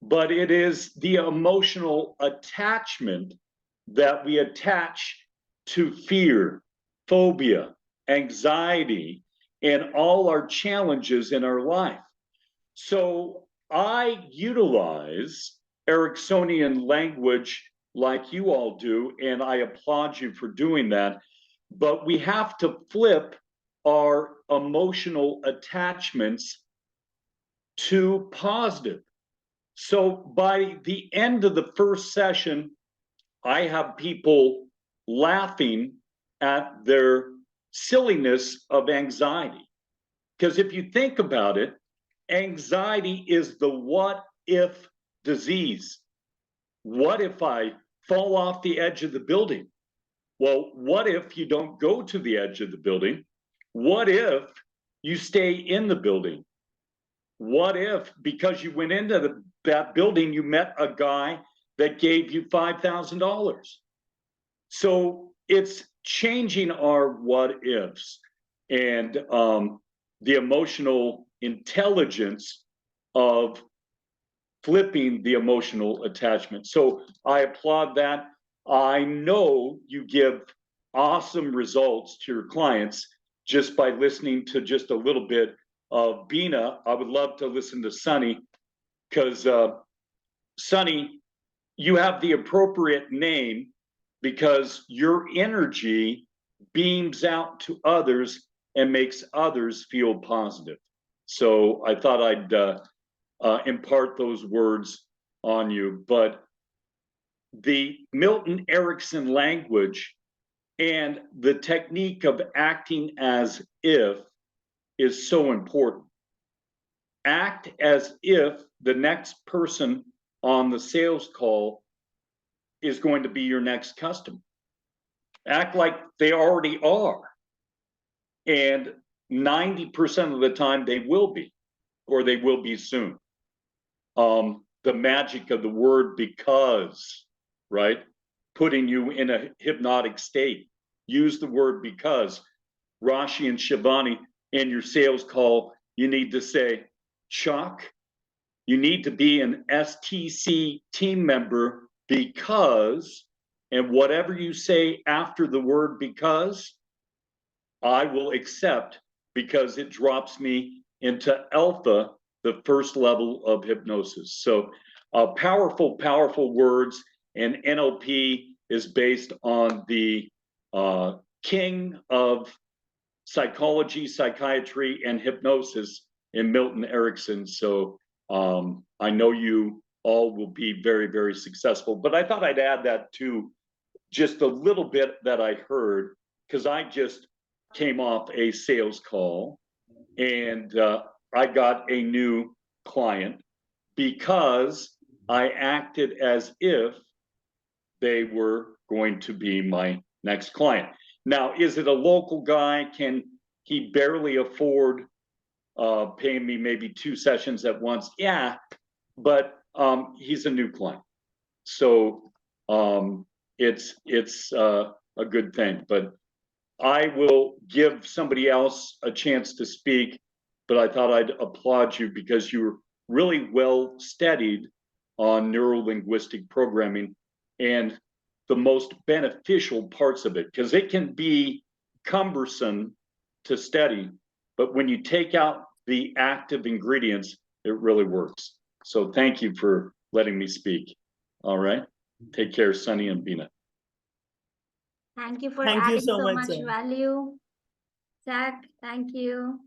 but it is the emotional attachment that we attach to fear, phobia, anxiety, and all our challenges in our life. So I utilize Ericksonian language like you all do, and I applaud you for doing that. But we have to flip our emotional attachments to positive. So by the end of the first session, I have people laughing at their silliness of anxiety. Because if you think about it, anxiety is the what if disease. What if I fall off the edge of the building? Well, what if you don't go to the edge of the building? What if you stay in the building? What if, because you went into that building, you met a guy that gave you $5,000? So it's changing our what ifs and the emotional intelligence of flipping the emotional attachment. So I applaud that. I know you give awesome results to your clients just by listening to just a little bit of Beena. I would love to listen to Sunny, because Sunny, you have the appropriate name because your energy beams out to others and makes others feel positive. So I thought I'd impart those words on you. But the Milton Erickson language and the technique of acting as if is so important. Act as if the next person on the sales call is going to be your next customer. Act like they already are. And 90% of the time they will be, or they will be soon. The magic of the word because, right? Putting you in a hypnotic state. Use the word because. Rashi and Shivani, in your sales call, you need to say, Chuck, you need to be an STC team member because, and whatever you say after the word because, I will accept, because it drops me into alpha, the first level of hypnosis. So powerful, powerful words. And NLP is based on the king of psychology, psychiatry, and hypnosis in Milton Erickson. So I know you all will be very, very successful. But I thought I'd add that to just a little bit that I heard, because I just came off a sales call and I got a new client because I acted as if they were going to be my next client. Now, is it a local guy? Can he barely afford paying me maybe 2 sessions at once? Yeah, but he's a new client. So it's a good thing. But I will give somebody else a chance to speak, but I thought I'd applaud you because you were really well studied on neuro-linguistic programming and the most beneficial parts of it, because it can be cumbersome to study, but when you take out the active ingredients, it really works. So thank you for letting me speak. All right. Take care, Sunny and Beena. Thank you for Thank you adding so so much, much sir. value. Jack, thank you.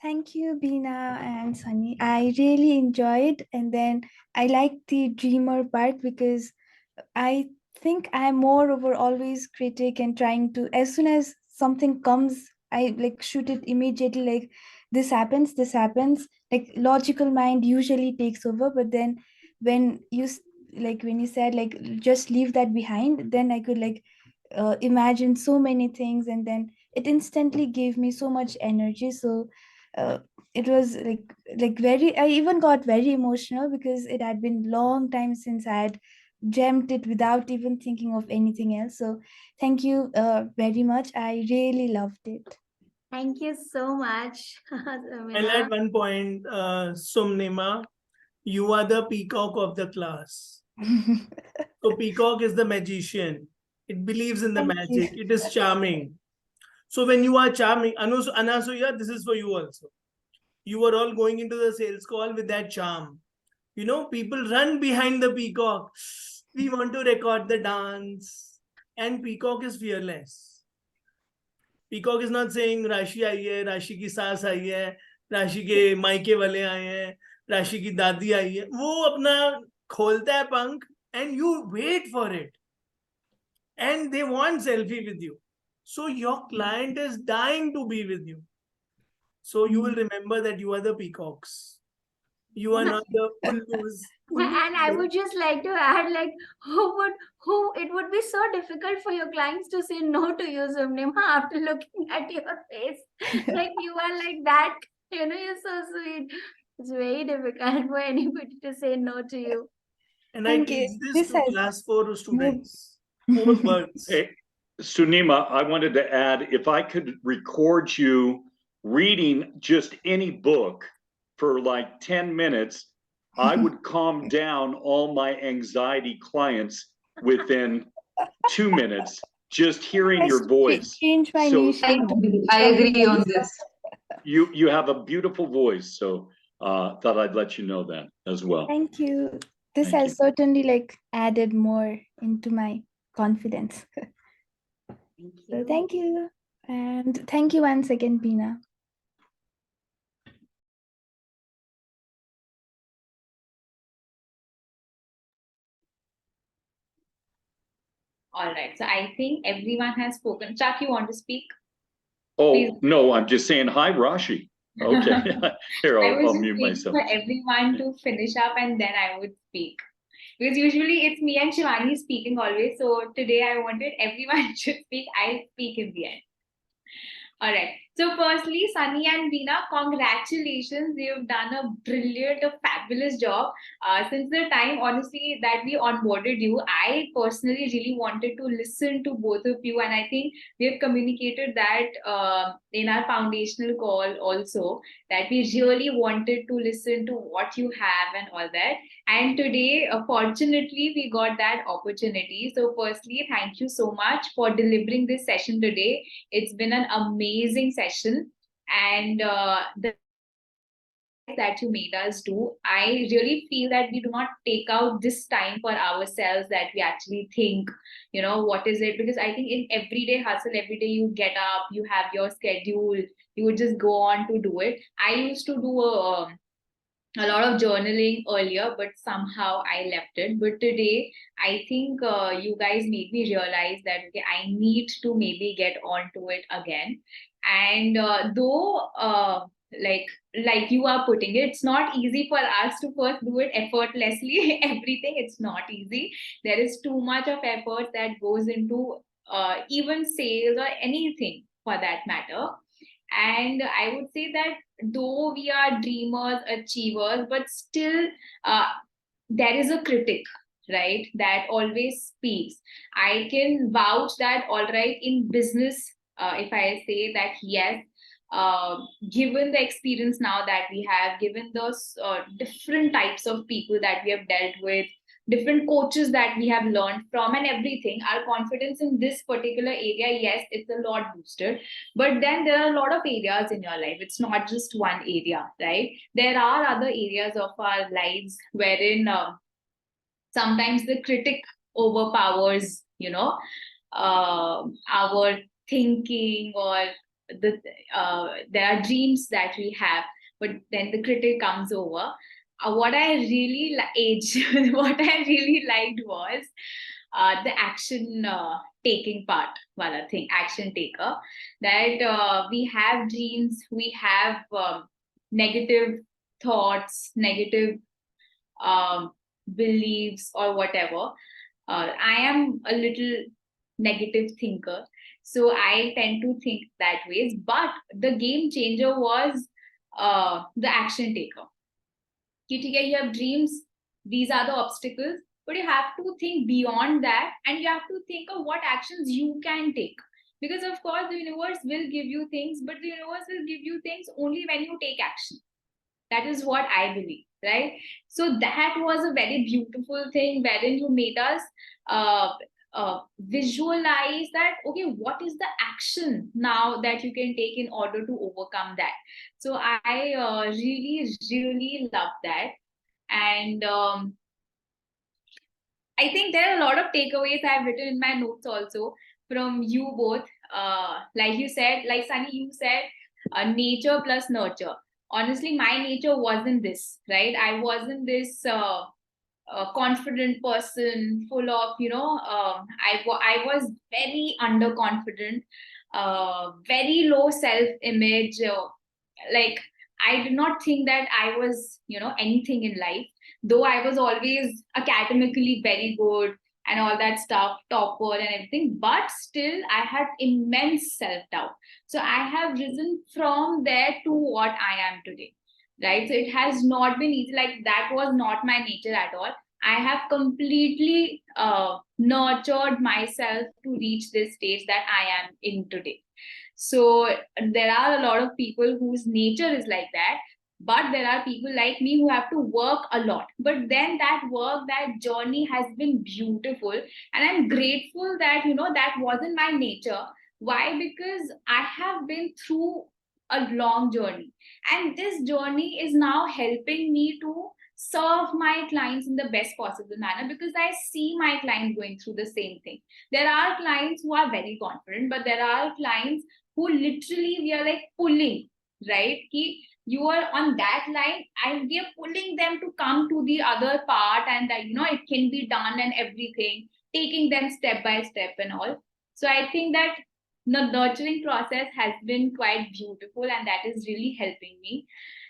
Thank you, Beena and Sunny. I really enjoyed, and then I like the dreamer part because I think I'm more over always critic and trying to, as soon as something comes, I like shoot it immediately, like this happens, like logical mind usually takes over. But then when when you said like just leave that behind, then I could like imagine so many things, and then it instantly gave me so much energy. So it was like very, I even got very emotional because it had been long time since I had dreamt it without even thinking of anything else. So thank you very much. I really loved it. Thank you so much, And Samina. at one point, Sumnima, you are the peacock of the class. So peacock is the magician. It believes in the Thank you. magic. It is charming. So when you are charming, Anasuya, this is for you also. You are all going into the sales call with that charm. You know, people run behind the peacock. We want to record the dance. And peacock is fearless. Peacock is not saying राशि आई है, राशि की सास आई है, राशि के मायके वाले आए हैं, राशि की दादी आई है. वो अपना खोलता है पंख and you wait for it. And they want selfie with you. So your client is dying to be with you. So you will remember that you are the peacocks. You are not the ullus. And I would just like to add, like, it would be so difficult for your clients to say no to you, Sumnima, after looking at your face. Like, you are like that, you're so sweet. It's very difficult for anybody to say no to you. And Thank I you. teach this This to has class 4 students. 4 birds. Hey, Sunima, I wanted to add, if I could record you reading just any book for like 10 minutes, I would calm down all my anxiety clients within 2 minutes, just hearing your voice. Change my So niche. I agree on this. you have a beautiful voice, so thought I'd let you know that as well. Thank you. This Thank has certainly like added more into my confidence. So thank you. And thank you once again, Beena. All right. So I think everyone has spoken. Chuck, you want to speak? Oh, Please. no, I'm just saying hi, Rashi. Okay, here, I was I'll just mute waiting myself. for everyone to finish up and then I would speak. Because usually it's me and Shivani speaking always. So today I wanted everyone to speak. I'll speak in the end. All right. So firstly, Sunny and Beena, congratulations. You've done a brilliant, a fabulous job. Since the time, honestly, that we onboarded you, I personally really wanted to listen to both of you. And I think we have communicated that in our foundational call also, that we really wanted to listen to what you have and all that. And today, fortunately, we got that opportunity. So firstly, thank you so much for delivering this session today. It's been an amazing session, and the that you made us do, I really feel that we do not take out this time for ourselves, that we actually think, what is it? Because I think in everyday hustle, every day you get up, you have your schedule, you would just go on to do it. I used to do a lot of journaling earlier, but somehow I left it. But today, I think you guys made me realize that, okay, I need to maybe get onto it again. And though, like you are putting it, it's not easy for us to first do it effortlessly. Everything, it's not easy. There is too much of effort that goes into even sales or anything for that matter. And I would say that though we are dreamers, achievers, but still there is a critic, right, that always speaks. I can vouch that, all right, in business, if I say that, yes, given the experience now that we have, given those different types of people that we have dealt with, different coaches that we have learned from and everything, our confidence in this particular area, yes, it's a lot boosted. But then there are a lot of areas in your life. It's not just one area, right? There are other areas of our lives wherein sometimes the critic overpowers, our thinking, or there are dreams that we have, but then the critic comes over. What I really what I really liked was the action taking part, wala thing, action taker. That we have dreams, we have negative thoughts, negative beliefs, or whatever. I am a little negative thinker, so I tend to think that ways. But the game changer was the action taker. You have dreams, these are the obstacles, but you have to think beyond that, and you have to think of what actions you can take. Because of course the universe will give you things, but the universe will give you things only when you take action. That is what I believe, right? So that was a very beautiful thing wherein you made us uh, visualize that, okay, what is the action now that you can take in order to overcome that. So I really love that. And I think there are a lot of takeaways I've written in my notes also from you both. Like you said, like Sunny, you said, nature plus nurture. Honestly, my nature wasn't this, right? I wasn't this confident person, full of, I was very underconfident, very low self-image. Like, I did not think that I was, anything in life, though I was always academically very good and all that stuff, topper and everything, but still I had immense self-doubt. So I have risen from there to what I am today, right? So it has not been easy. Like, that was not my nature at all. I have completely nurtured myself to reach this stage that I am in today. So there are a lot of people whose nature is like that, but there are people like me who have to work a lot. But then that work, that journey has been beautiful, and I'm grateful that that wasn't my nature. Why? Because I have been through a long journey, and this journey is now helping me to serve my clients in the best possible manner, because I see my clients going through the same thing. There are clients who are very confident, but there are clients who literally we are like pulling, right? You are on that line and we are pulling them to come to the other part, and that it can be done and everything, taking them step by step and all. So I think that the nurturing process has been quite beautiful, and that is really helping me.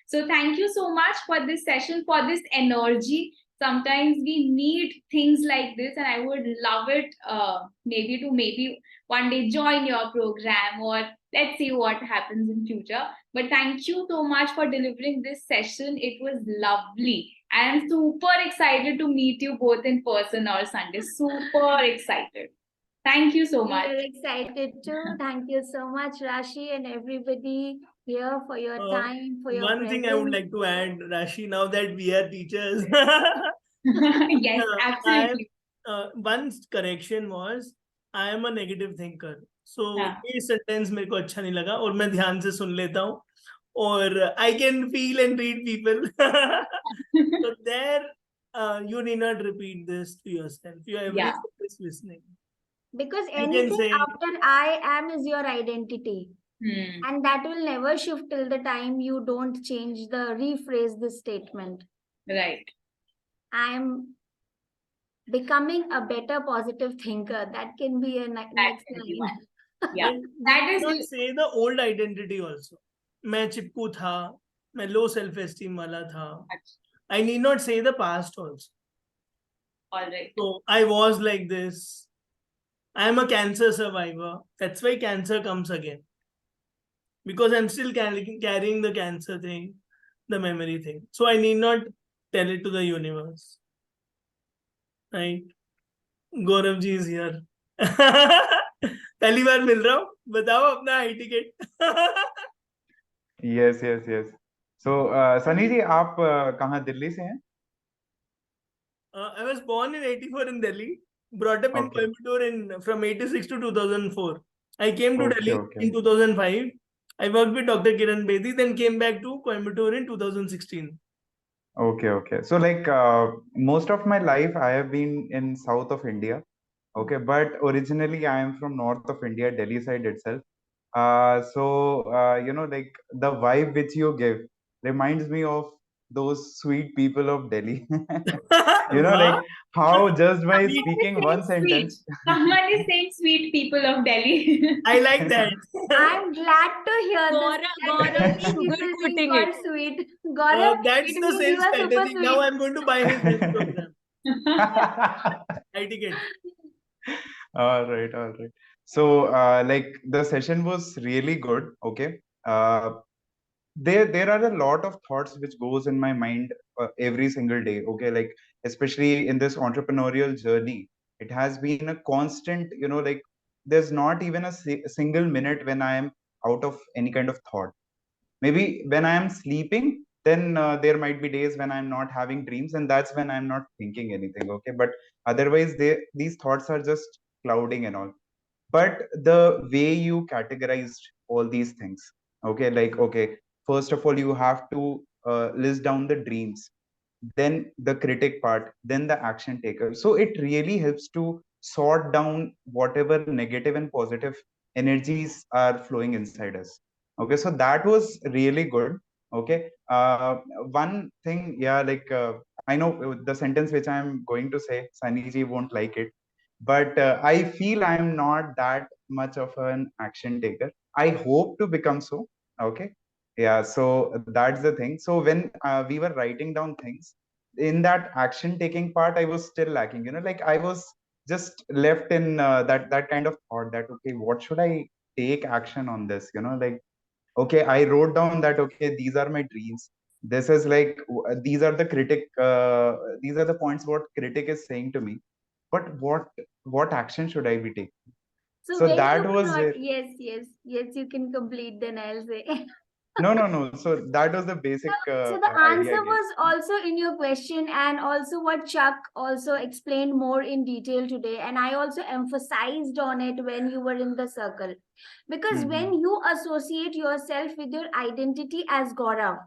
So thank you so much for this session, for this energy. Sometimes we need things like this, and I would love it, maybe one day join your program, or let's see what happens in future. But thank you so much for delivering this session. It was lovely. I am super excited to meet you both in person or Sunday. Super excited. Thank you so much. We're excited too. Thank you so much, Rashi, and everybody here for your time, for your One thing I would presence. like to add, Rashi, now that we are teachers. Yes, absolutely. One correction was, I am a negative thinker. So हाँ. ये sentence मेरे को अच्छा नहीं लगा, और मैं ध्यान से सुन लेता हूँ, और I can feel and read people. So there, you need not repeat this to yourself. You are every is listening. Because You can anything say, after I am is your identity. Hmm. And that will never shift till the time you don't change rephrase this statement. Right. I am becoming a better positive thinker. That can be a next line. Yeah. That is not say the old identity also. मैं चिपकू था, मैं low self esteem वाला था. I need not say the past also. All right. So I was like this. I am a cancer survivor. That's why cancer comes again. Because I'm still carrying the cancer thing, the memory thing. So I need not tell it to the universe. Right? Gaurav ji is here. पहली बार मिल रहा हूँ, बताओ अपना high ticket. Yes. So Sunny ji, आप कहाँ दिल्ली से हैं? I was born in 84 in Delhi, brought up in Coimbatore from 86 to 2004. I came to Delhi in 2005. I worked with Dr. Kiran Bedi, then came back to Coimbatore in 2016. Okay. So like most of my life I have been in south of India. Okay, but originally I am from north of India, Delhi side itself. So like the vibe which you give reminds me of those sweet people of Delhi. Like how just by speaking one sentence. Someone is saying sweet people of Delhi. I like that. I'm glad to hear Gaurav is sugarcoating it. Sweet. Gaurav, that's the sales strategy. Now I'm going to buy his next program. High ticket. All right. So like the session was really good. Okay. There are a lot of thoughts which goes in my mind every single day. Okay, like especially in this entrepreneurial journey, it has been a constant, like there's not even a single minute when I am out of any kind of thought. Maybe when I am sleeping, then there might be days when I'm not having dreams, and that's when I'm not thinking anything. Okay, but otherwise, these thoughts are just clouding and all. But the way you categorized all these things, okay, like, okay, first of all, you have to list down the dreams, then the critic part, then the action taker. So it really helps to sort down whatever negative and positive energies are flowing inside us. Okay, so that was really good. Okay, one thing, yeah, like I know the sentence which I'm going to say, Sunny won't like it, but I feel I'm not that much of an action taker. I hope to become so. Okay, yeah, so that's the thing. So when we were writing down things, in that action taking part, I was still lacking, like I was just left in that kind of thought that, okay, what should I take action on this, like, okay, I wrote down that, okay, these are my dreams, this is like these are the critic, these are the points what critic is saying to me, but what action should I be taking? So So when you that were was not, where, yes, you can complete, then I'll say. no, so that was the basic So the idea, answer I guess. was also in your question, and also what Chuck also explained more in detail today. And I also emphasized on it when you were in the circle. Because when you associate yourself with your identity as Gaurav,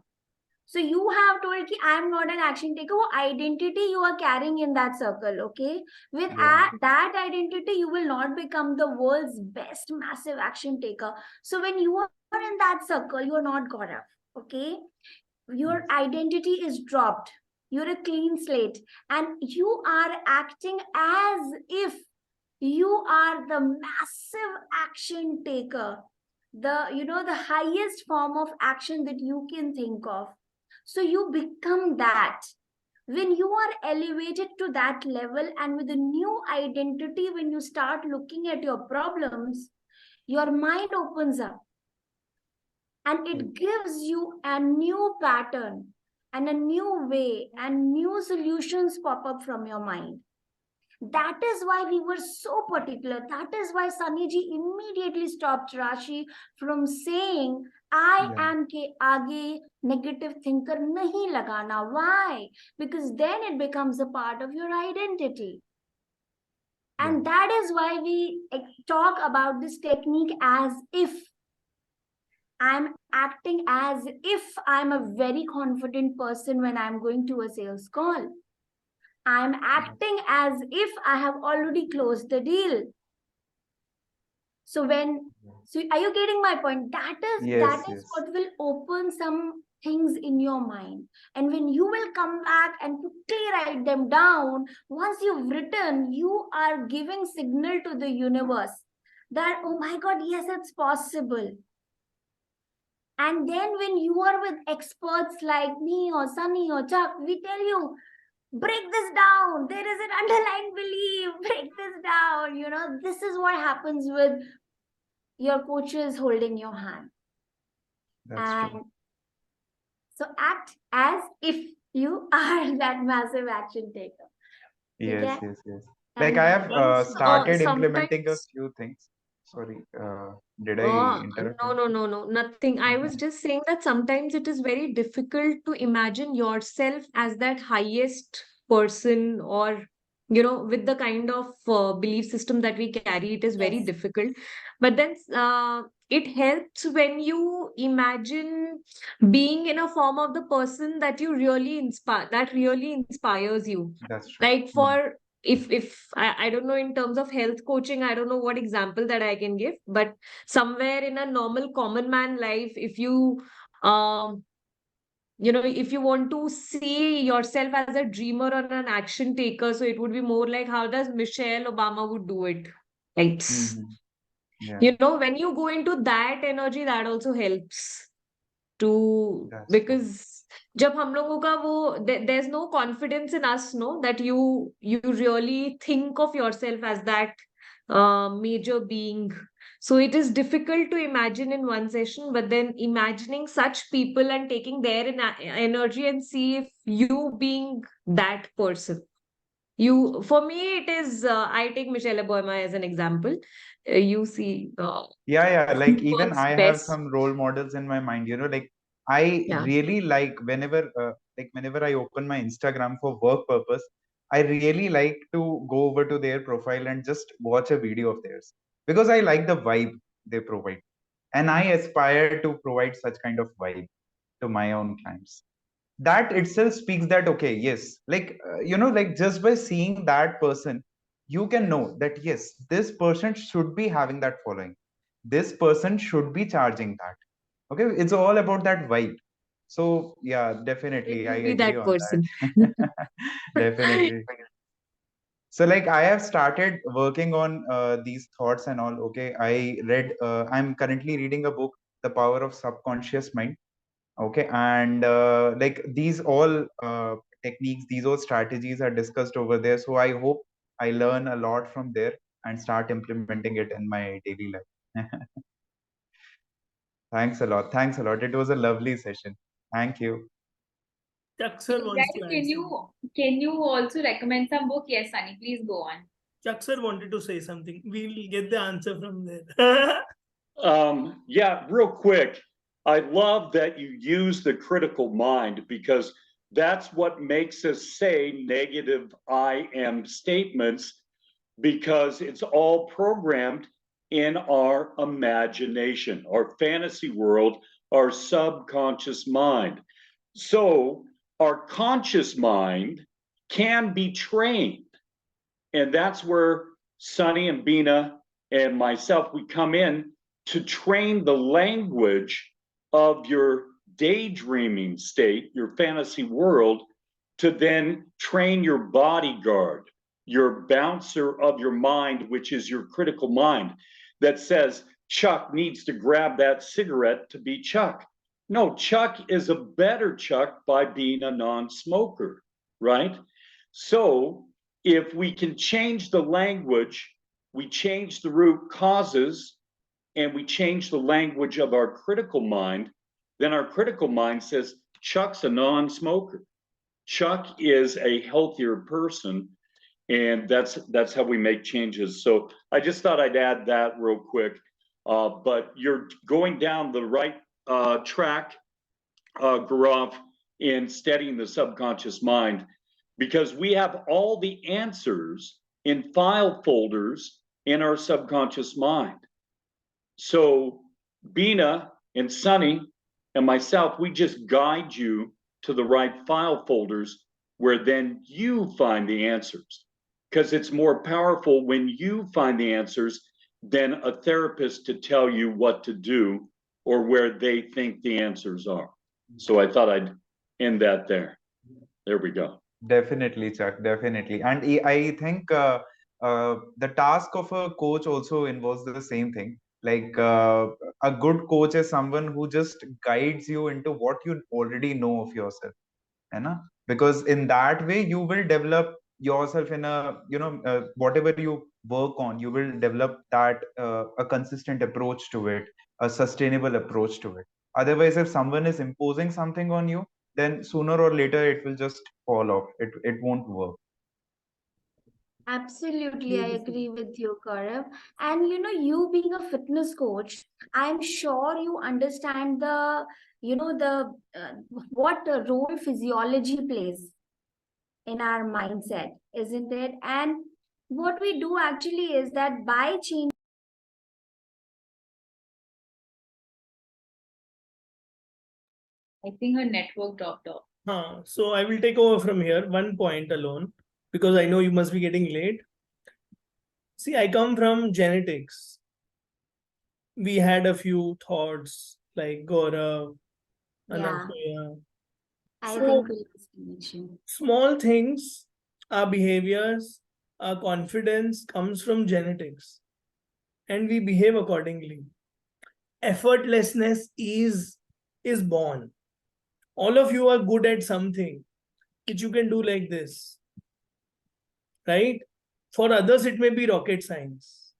so you have told ki I am not an action taker. Wo identity you are carrying in that circle, okay? With Yeah, that identity, you will not become the world's best massive action taker. So when you are in that circle, you are not Gaurav, okay? Your yes, identity is dropped. You're a clean slate, and you are acting as if you are the massive action taker, the highest form of action that you can think of. So you become that. When you are elevated to that level and with a new identity, when you start looking at your problems, your mind opens up and it gives you a new pattern and a new way, and new solutions pop up from your mind. That is why we were so particular. That is why Sunnyji immediately stopped Rashi from saying, I yeah, am ke aage negative thinker nahi lagana. Why? Because then it becomes a part of your identity. yeah, And that is why we talk about this technique as if. I'm acting as if I'm a very confident person when I'm going to a sales call. I'm acting as if I have already closed the deal. So are you getting my point? That yes, is yes, what will open some things in your mind. And when you will come back and quickly write them down, once you've written, you are giving signal to the universe that, oh my God, yes, it's possible. And then when you are with experts like me or Sunny or Chuck, we tell you, break this down. There is an underlying belief. Break this down. This is what happens with your coaches holding your hand. that's And true. so act as if you are that massive action taker. Yes, Okay? yes, yes. Like I And have Once, started implementing a Sometimes. few things. Sorry, did I interrupt No, no, anything? no, no, nothing. I was just saying that sometimes it is very difficult to imagine yourself as that highest person, or, with the kind of belief system that we carry, it is very yes, difficult. But then it helps when you imagine being in a form of the person that you really inspire, that really inspires you. That's true. Like for if I don't know, in terms of health coaching, I don't know what example that I can give, but somewhere in a normal common man life, if you um if you want to see yourself as a dreamer or an action taker, so it would be more like how does Michelle Obama would do it, like Mm-hmm. Yeah, when you go into that energy, that also helps to, that's true. because जब हम लोगों का वो there's no confidence in us, no, that you really think of yourself as that major being. So it is difficult to imagine in one session, but then imagining such people and taking their energy and see if you being that person. For me, it is, I take Michelle Obama as an example. You see, Yeah, like even works I have best. some role models in my mind, like I Yeah. really like whenever I open my Instagram for work purpose, I really like to go over to their profile and just watch a video of theirs because I like the vibe they provide, and I aspire to provide such kind of vibe to my own clients. That itself speaks that, okay, yes, like like just by seeing that person, you can know that yes, this person should be having that following, this person should be charging that. Okay, it's all about that vibe. So yeah, Let definitely I me be agree that on person. that. Definitely. So like I have started working on these thoughts and all. Okay, I'm currently reading a book, The Power of Subconscious Mind. Okay, and like these all techniques, these all strategies are discussed over there, so I hope I learn a lot from there and start implementing it in my daily life. Thanks a lot, it was a lovely session. Thank you. Chuck sir wants Guys, to add can something. you also recommend some book? Yes, Sunny, please go on. Chuck sir wanted to say something. We'll get the answer from there. Yeah, real quick. I love that you use the critical mind because that's what makes us say negative I am statements, because it's all programmed in our imagination, our fantasy world, our subconscious mind. So our conscious mind can be trained. And that's where Sunny and Beena and myself, we come in to train the language of your daydreaming state, your fantasy world, to then train your bodyguard, your bouncer of your mind, which is your critical mind, that says Chuck needs to grab that cigarette to be Chuck. No, Chuck is a better Chuck by being a non-smoker, right? So if we can change the language, we change the root causes, and we change the language of our critical mind, then our critical mind says, Chuck's a non-smoker. Chuck is a healthier person. And that's how we make changes. So I just thought I'd add that real quick. But you're going down the right track, Gaurav, in studying the subconscious mind, because we have all the answers in file folders in our subconscious mind. So Beena and Sunny and myself, we just guide you to the right file folders where then you find the answers, because it's more powerful when you find the answers than a therapist to tell you what to do or where they think the answers are. So I thought I'd end that there. There we go. Definitely, Chuck, definitely. And I think the task of a coach also involves the same thing. Like a good coach is someone who just guides you into what you already know of yourself. है ना? Because in that way you will develop yourself in a whatever you work on, you will develop that a consistent approach to it, a sustainable approach to it. Otherwise, if someone is imposing something on you, then sooner or later it will just fall off. It won't work. Absolutely, I agree with you, Gaurav. And you being a fitness coach, I'm sure you understand what role physiology plays in our mindset, isn't it? And what we do actually is that by changing. I think her network dropped off. So I will take over from here, one point alone, because I know you must be getting late. See, I come from genetics. We had a few thoughts like Gaurav, Yeah, Anantya. I So think we'll mention. small things, our behaviors, our confidence comes from genetics, and we behave accordingly. Effortlessness is born. All of you are good at something which you can do like this, right? For others, it may be rocket science.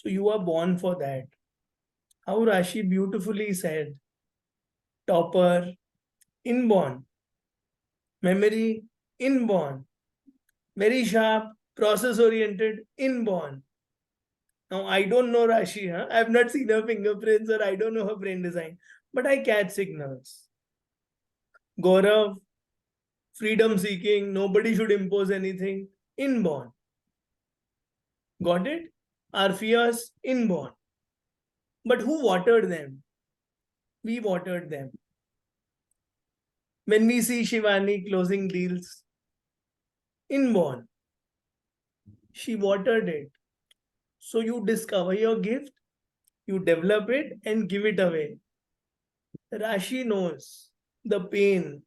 So you are born for that. How Rashi beautifully said, topper, inborn, memory, inborn, very sharp, process oriented, inborn. Now, I don't know Rashi, huh? I have not seen her fingerprints or I don't know her brain design, but I catch signals. Gaurav, freedom seeking, nobody should impose anything, inborn. Got it? Our fears, inborn. But who watered them? We watered them. When we see Shivani closing deals, inborn, she watered it. So you discover your gift, you develop it and give it away. Rashi knows the pain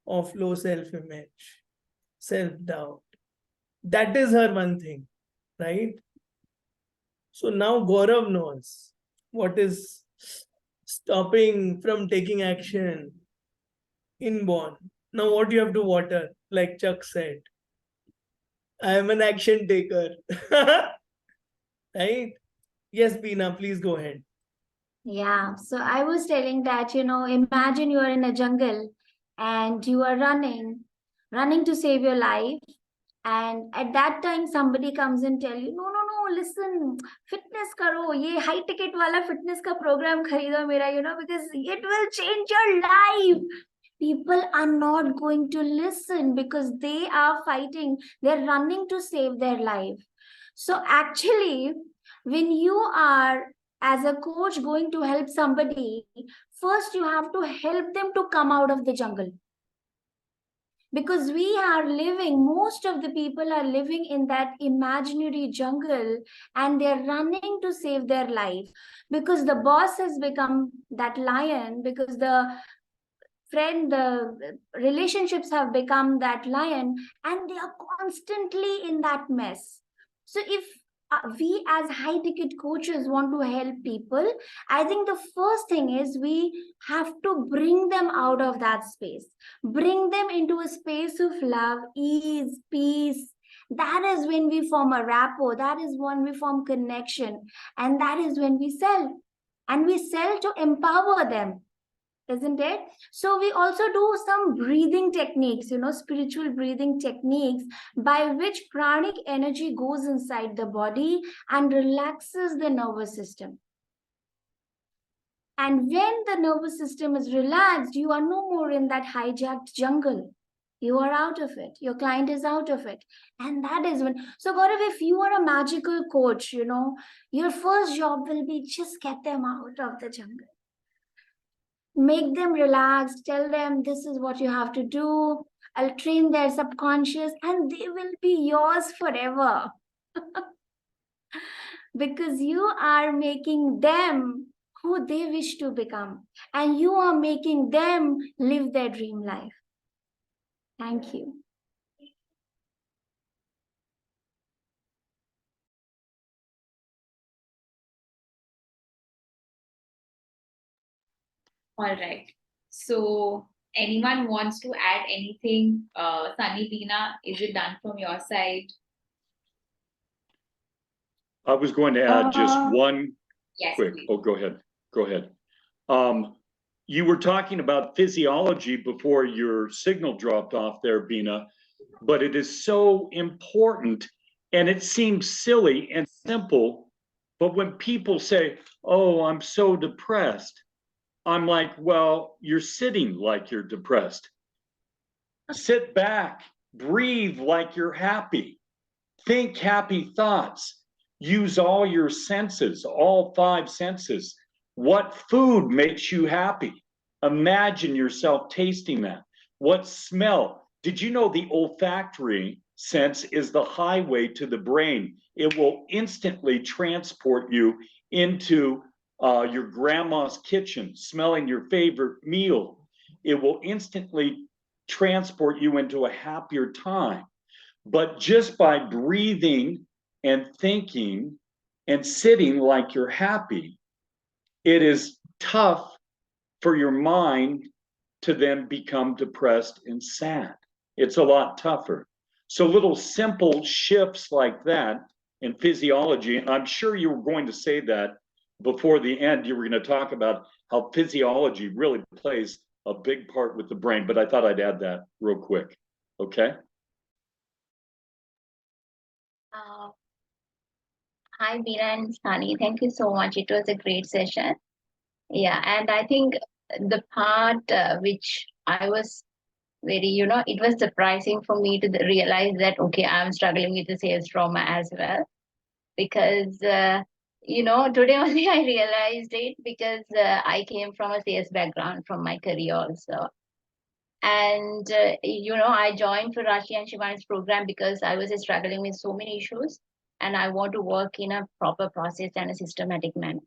of low self-image, self-doubt. That is her one thing, right? So now Gaurav knows what is stopping from taking action, inborn. Now what you have to water, like Chuck said. I am an action taker. Right? Yes, Beena, please go ahead. Yeah, so I was telling that, imagine you are in a jungle and you are running to save your life. And at that time, somebody comes and tell you, no, listen, fitness karo, ye high ticket wala fitness ka program kharido mera, because it will change your life. People are not going to listen because they are fighting. They're running to save their life. So actually, when you are as a coach going to help somebody, first you have to help them to come out of the jungle. Because we are living, most of the people are living in that imaginary jungle and they're running to save their life because the boss has become that lion, because the relationships have become that lion, and they are constantly in that mess. So if we as high ticket coaches want to help people, I think the first thing is we have to bring them out of that space, bring them into a space of love, ease, peace. That is when we form a rapport, that is when we form connection, and that is when we sell. And we sell to empower them, isn't it? So we also do some breathing techniques, spiritual breathing techniques by which pranic energy goes inside the body and relaxes the nervous system. And when the nervous system is relaxed, you are no more in that hijacked jungle. You are out of it. Your client is out of it. And that is when, so Gaurav, if you are a magical coach, your first job will be just get them out of the jungle. Make them relaxed, tell them this is what you have to do. I'll train their subconscious and they will be yours forever. Because you are making them who they wish to become, and you are making them live their dream life. Thank you. All right. So, anyone wants to add anything? Sunny, Beena, is it done from your side? I was going to add just one Yes, quick. please. Oh, go ahead. Go ahead. You were talking about physiology before your signal dropped off there, Beena, but it is so important, and it seems silly and simple, but when people say, oh, I'm so depressed, I'm like, well, you're sitting like you're depressed. Sit back, breathe like you're happy, think happy thoughts, use all your senses, all 5 senses. What food makes you happy? Imagine yourself tasting that. What smell? Did you know the olfactory sense is the highway to the brain? It will instantly transport you into your grandma's kitchen, smelling your favorite meal. It will instantly transport you into a happier time. But just by breathing and thinking and sitting like you're happy, it is tough for your mind to then become depressed and sad. It's a lot tougher. So little simple shifts like that and physiology. And I'm sure you were going to say that before the end. You were going to talk about how physiology really plays a big part with the brain, but I thought I'd add that real quick. Okay. Hi, Beena and Sunny. Thank you so much. It was a great session. Yeah, and I think the part which I was very, it was surprising for me to realize that, okay, I'm struggling with the sales trauma as well. Because, today only I realized it, because I came from a sales background from my career also. And, I joined for Rashi and Shivani's program because I was struggling with so many issues and I want to work in a proper process and a systematic manner.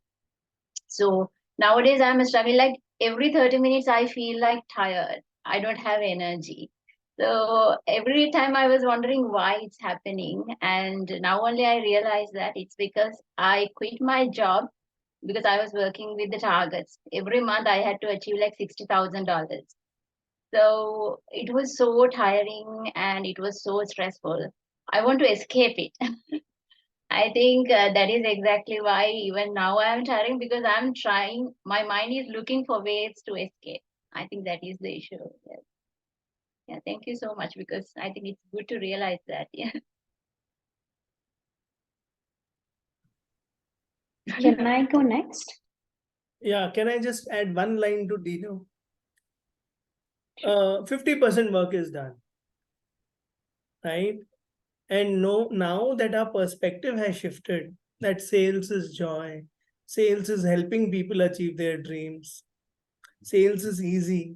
So nowadays I'm struggling, like every 30 minutes I feel like tired. I don't have energy. So every time I was wondering why it's happening. And now only I realize that it's because I quit my job because I was working with the targets. Every month I had to achieve like $60,000. So it was so tiring and it was so stressful. I want to escape it. I think that is exactly why even now I'm tiring, because I'm trying, my mind is looking for ways to escape. I think that is the issue. Yes. Yeah, thank you so much, because I think it's good to realize that. Yeah. Can I go next? Yeah, can I just add one line to Dino? 50% work is done, right? And now that our perspective has shifted, that sales is joy, sales is helping people achieve their dreams, sales is easy,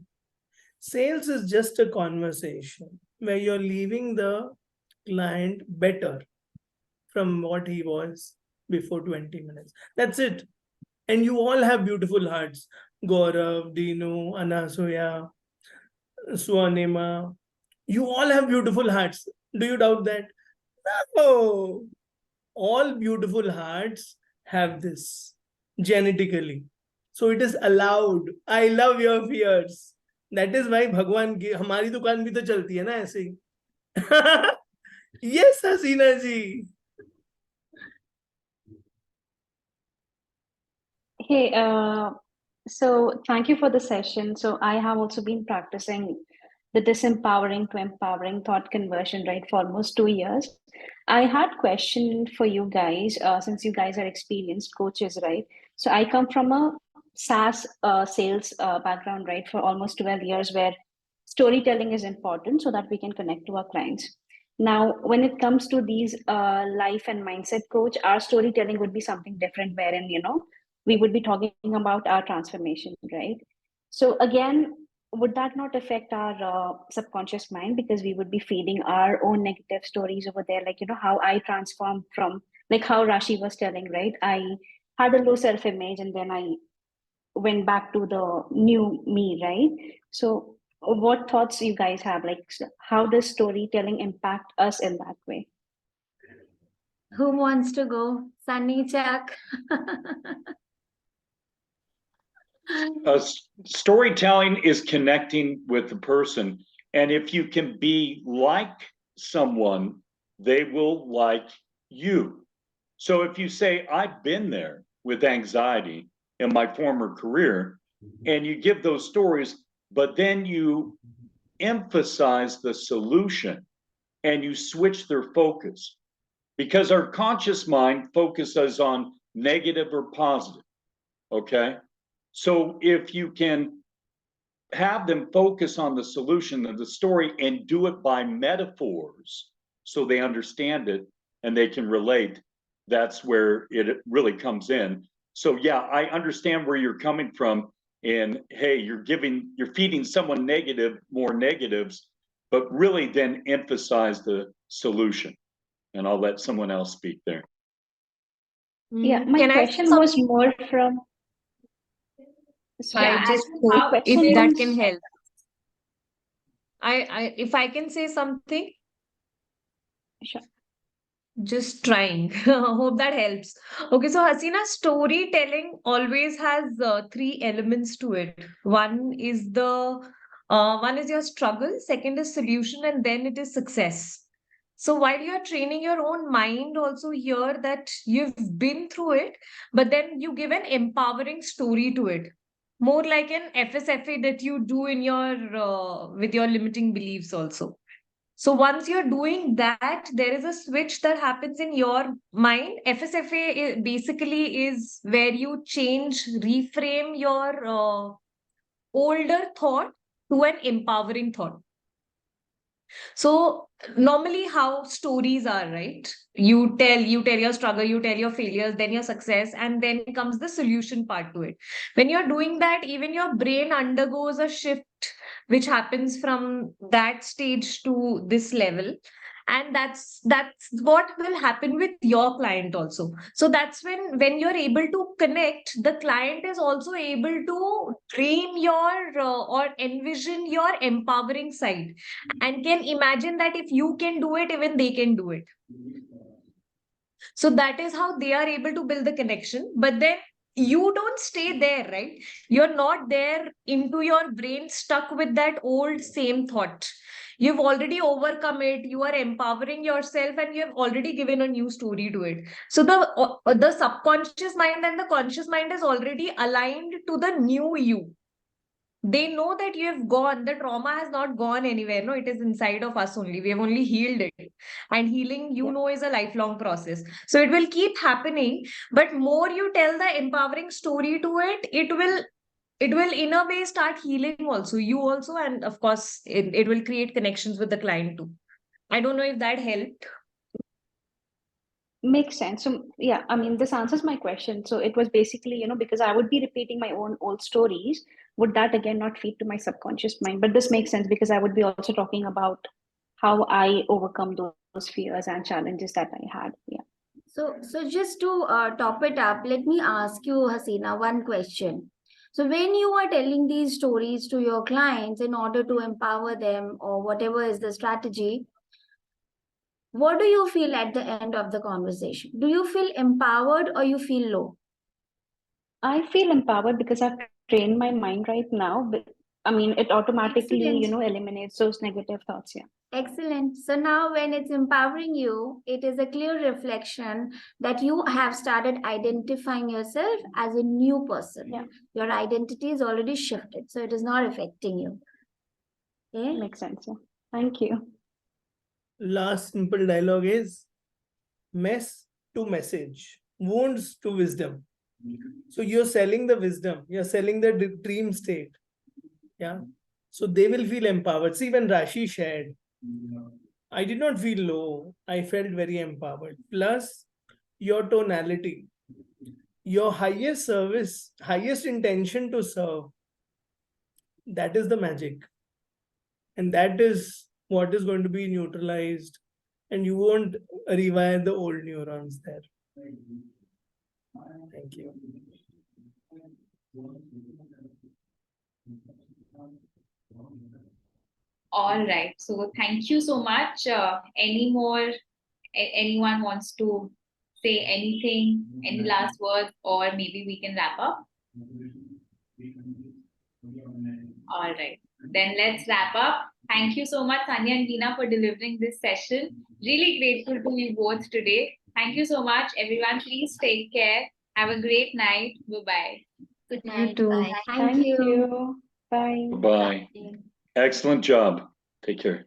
sales is just a conversation where you're leaving the client better from what he was before 20 minutes. That's it. And you all have beautiful hearts. Gaurav, Dino, Anasuya, Swanima. You all have beautiful hearts. Do you doubt that? No. All beautiful hearts have this genetically. So it is allowed. I love your fears. That is why भगवान की हमारी दुकान भी तो चलती है ना ऐसे ही. Yes, Hasina ji. Hey, so thank you for the session. So I have also been practicing the disempowering to empowering thought conversion, right, for almost 2 years. I had question for you guys, since you guys are experienced coaches, right? So I come from a SaaS sales background, right, for almost 12 years, where storytelling is important so that we can connect to our clients. Now, when it comes to these life and mindset coach, our storytelling would be something different, wherein, we would be talking about our transformation, right? So again, would that not affect our subconscious mind, because we would be feeding our own negative stories over there, like, how I transformed from, like how Rashi was telling, right? I had a low self-image and then I went back to the new me, right? So what thoughts you guys have, like how does storytelling impact us in that way? Who wants to go? Sunny, Jack. Storytelling is connecting with the person. And if you can be like someone, they will like you. So if you say, I've been there with anxiety in my former career, and you give those stories, but then you emphasize the solution and you switch their focus, because our conscious mind focuses on negative or positive. Okay. So if you can have them focus on the solution of the story and do it by metaphors so they understand it and they can relate, that's where it really comes in. So yeah, I understand where you're coming from. And hey, you're feeding someone more negatives, but really then emphasize the solution. And I'll let someone else speak there. Yeah, my question was more from. I just hope if that can help. If I can say something. Sure. Just trying. Hope that helps. Okay, so Hasina, storytelling always has 3 elements to it. One is your struggle, second is solution, and then it is success. So while you're training your own mind also here that you've been through it, but then you give an empowering story to it, more like an FSFA that you do in your with your limiting beliefs also. So once you're doing that, there is a switch that happens in your mind. FSFA basically is where you reframe your older thought to an empowering thought. So normally how stories are, right? You tell your struggle, you tell your failures, then your success, and then comes the solution part to it. When you're doing that, even your brain undergoes a shift which happens from that stage to this level. And that's what will happen with your client also. So that's when you're able to connect, the client is also able to dream your or envision your empowering side, and can imagine that if you can do it, even they can do it. So that is how they are able to build the connection. But then you don't stay there, right? You're not there into your brain stuck with that old same thought. You've already overcome it, you are empowering yourself, and you have already given a new story to it. So the subconscious mind and the conscious mind is already aligned to the new you. They know that you have gone, the trauma has not gone anywhere. No, it is inside of us only. We have only healed it. And healing, you know, is a lifelong process. So it will keep happening. But more you tell the empowering story to it, it will in a way start healing also. You also, and of course, it will create connections with the client too. I don't know if that helped. Makes sense. So yeah, I mean, this answers my question. So it was basically, because I would be repeating my own old stories, would that again not feed to my subconscious mind? But this makes sense because I would be also talking about how I overcome those fears and challenges that I had. Yeah. So just to top it up, let me ask you, Hasina, one question. So when you are telling these stories to your clients in order to empower them or whatever is the strategy, what do you feel at the end of the conversation? Do you feel empowered or you feel low? I feel empowered because I've trained my mind right now. But I mean, it automatically, Excellent. eliminates those negative thoughts. Yeah. Excellent. So now when it's empowering you, it is a clear reflection that you have started identifying yourself as a new person. Yeah. Your identity is already shifted, so it is not affecting you. Okay? Makes sense. Yeah. Thank you. Last simple dialogue is mess to message, wounds to wisdom. So you're selling the wisdom, you're selling the dream state. Yeah. So they will feel empowered. See, when Rashi shared, I did not feel low. I felt very empowered. Plus, your tonality, your highest service, highest intention to serve, that is the magic. And that is what is going to be neutralized. And you won't rewire the old neurons there. Thank you. All right. So thank you so much. Anyone wants to say anything, any last words, or maybe we can wrap up? All right. Then let's wrap up. Thank you so much, Sunny and Beena, for delivering this session. Really grateful to you both today. Thank you so much, everyone. Please take care. Have a great night. Bye-bye. Good You night. too. Bye. Thank you. Bye. Bye. Excellent job. Take care.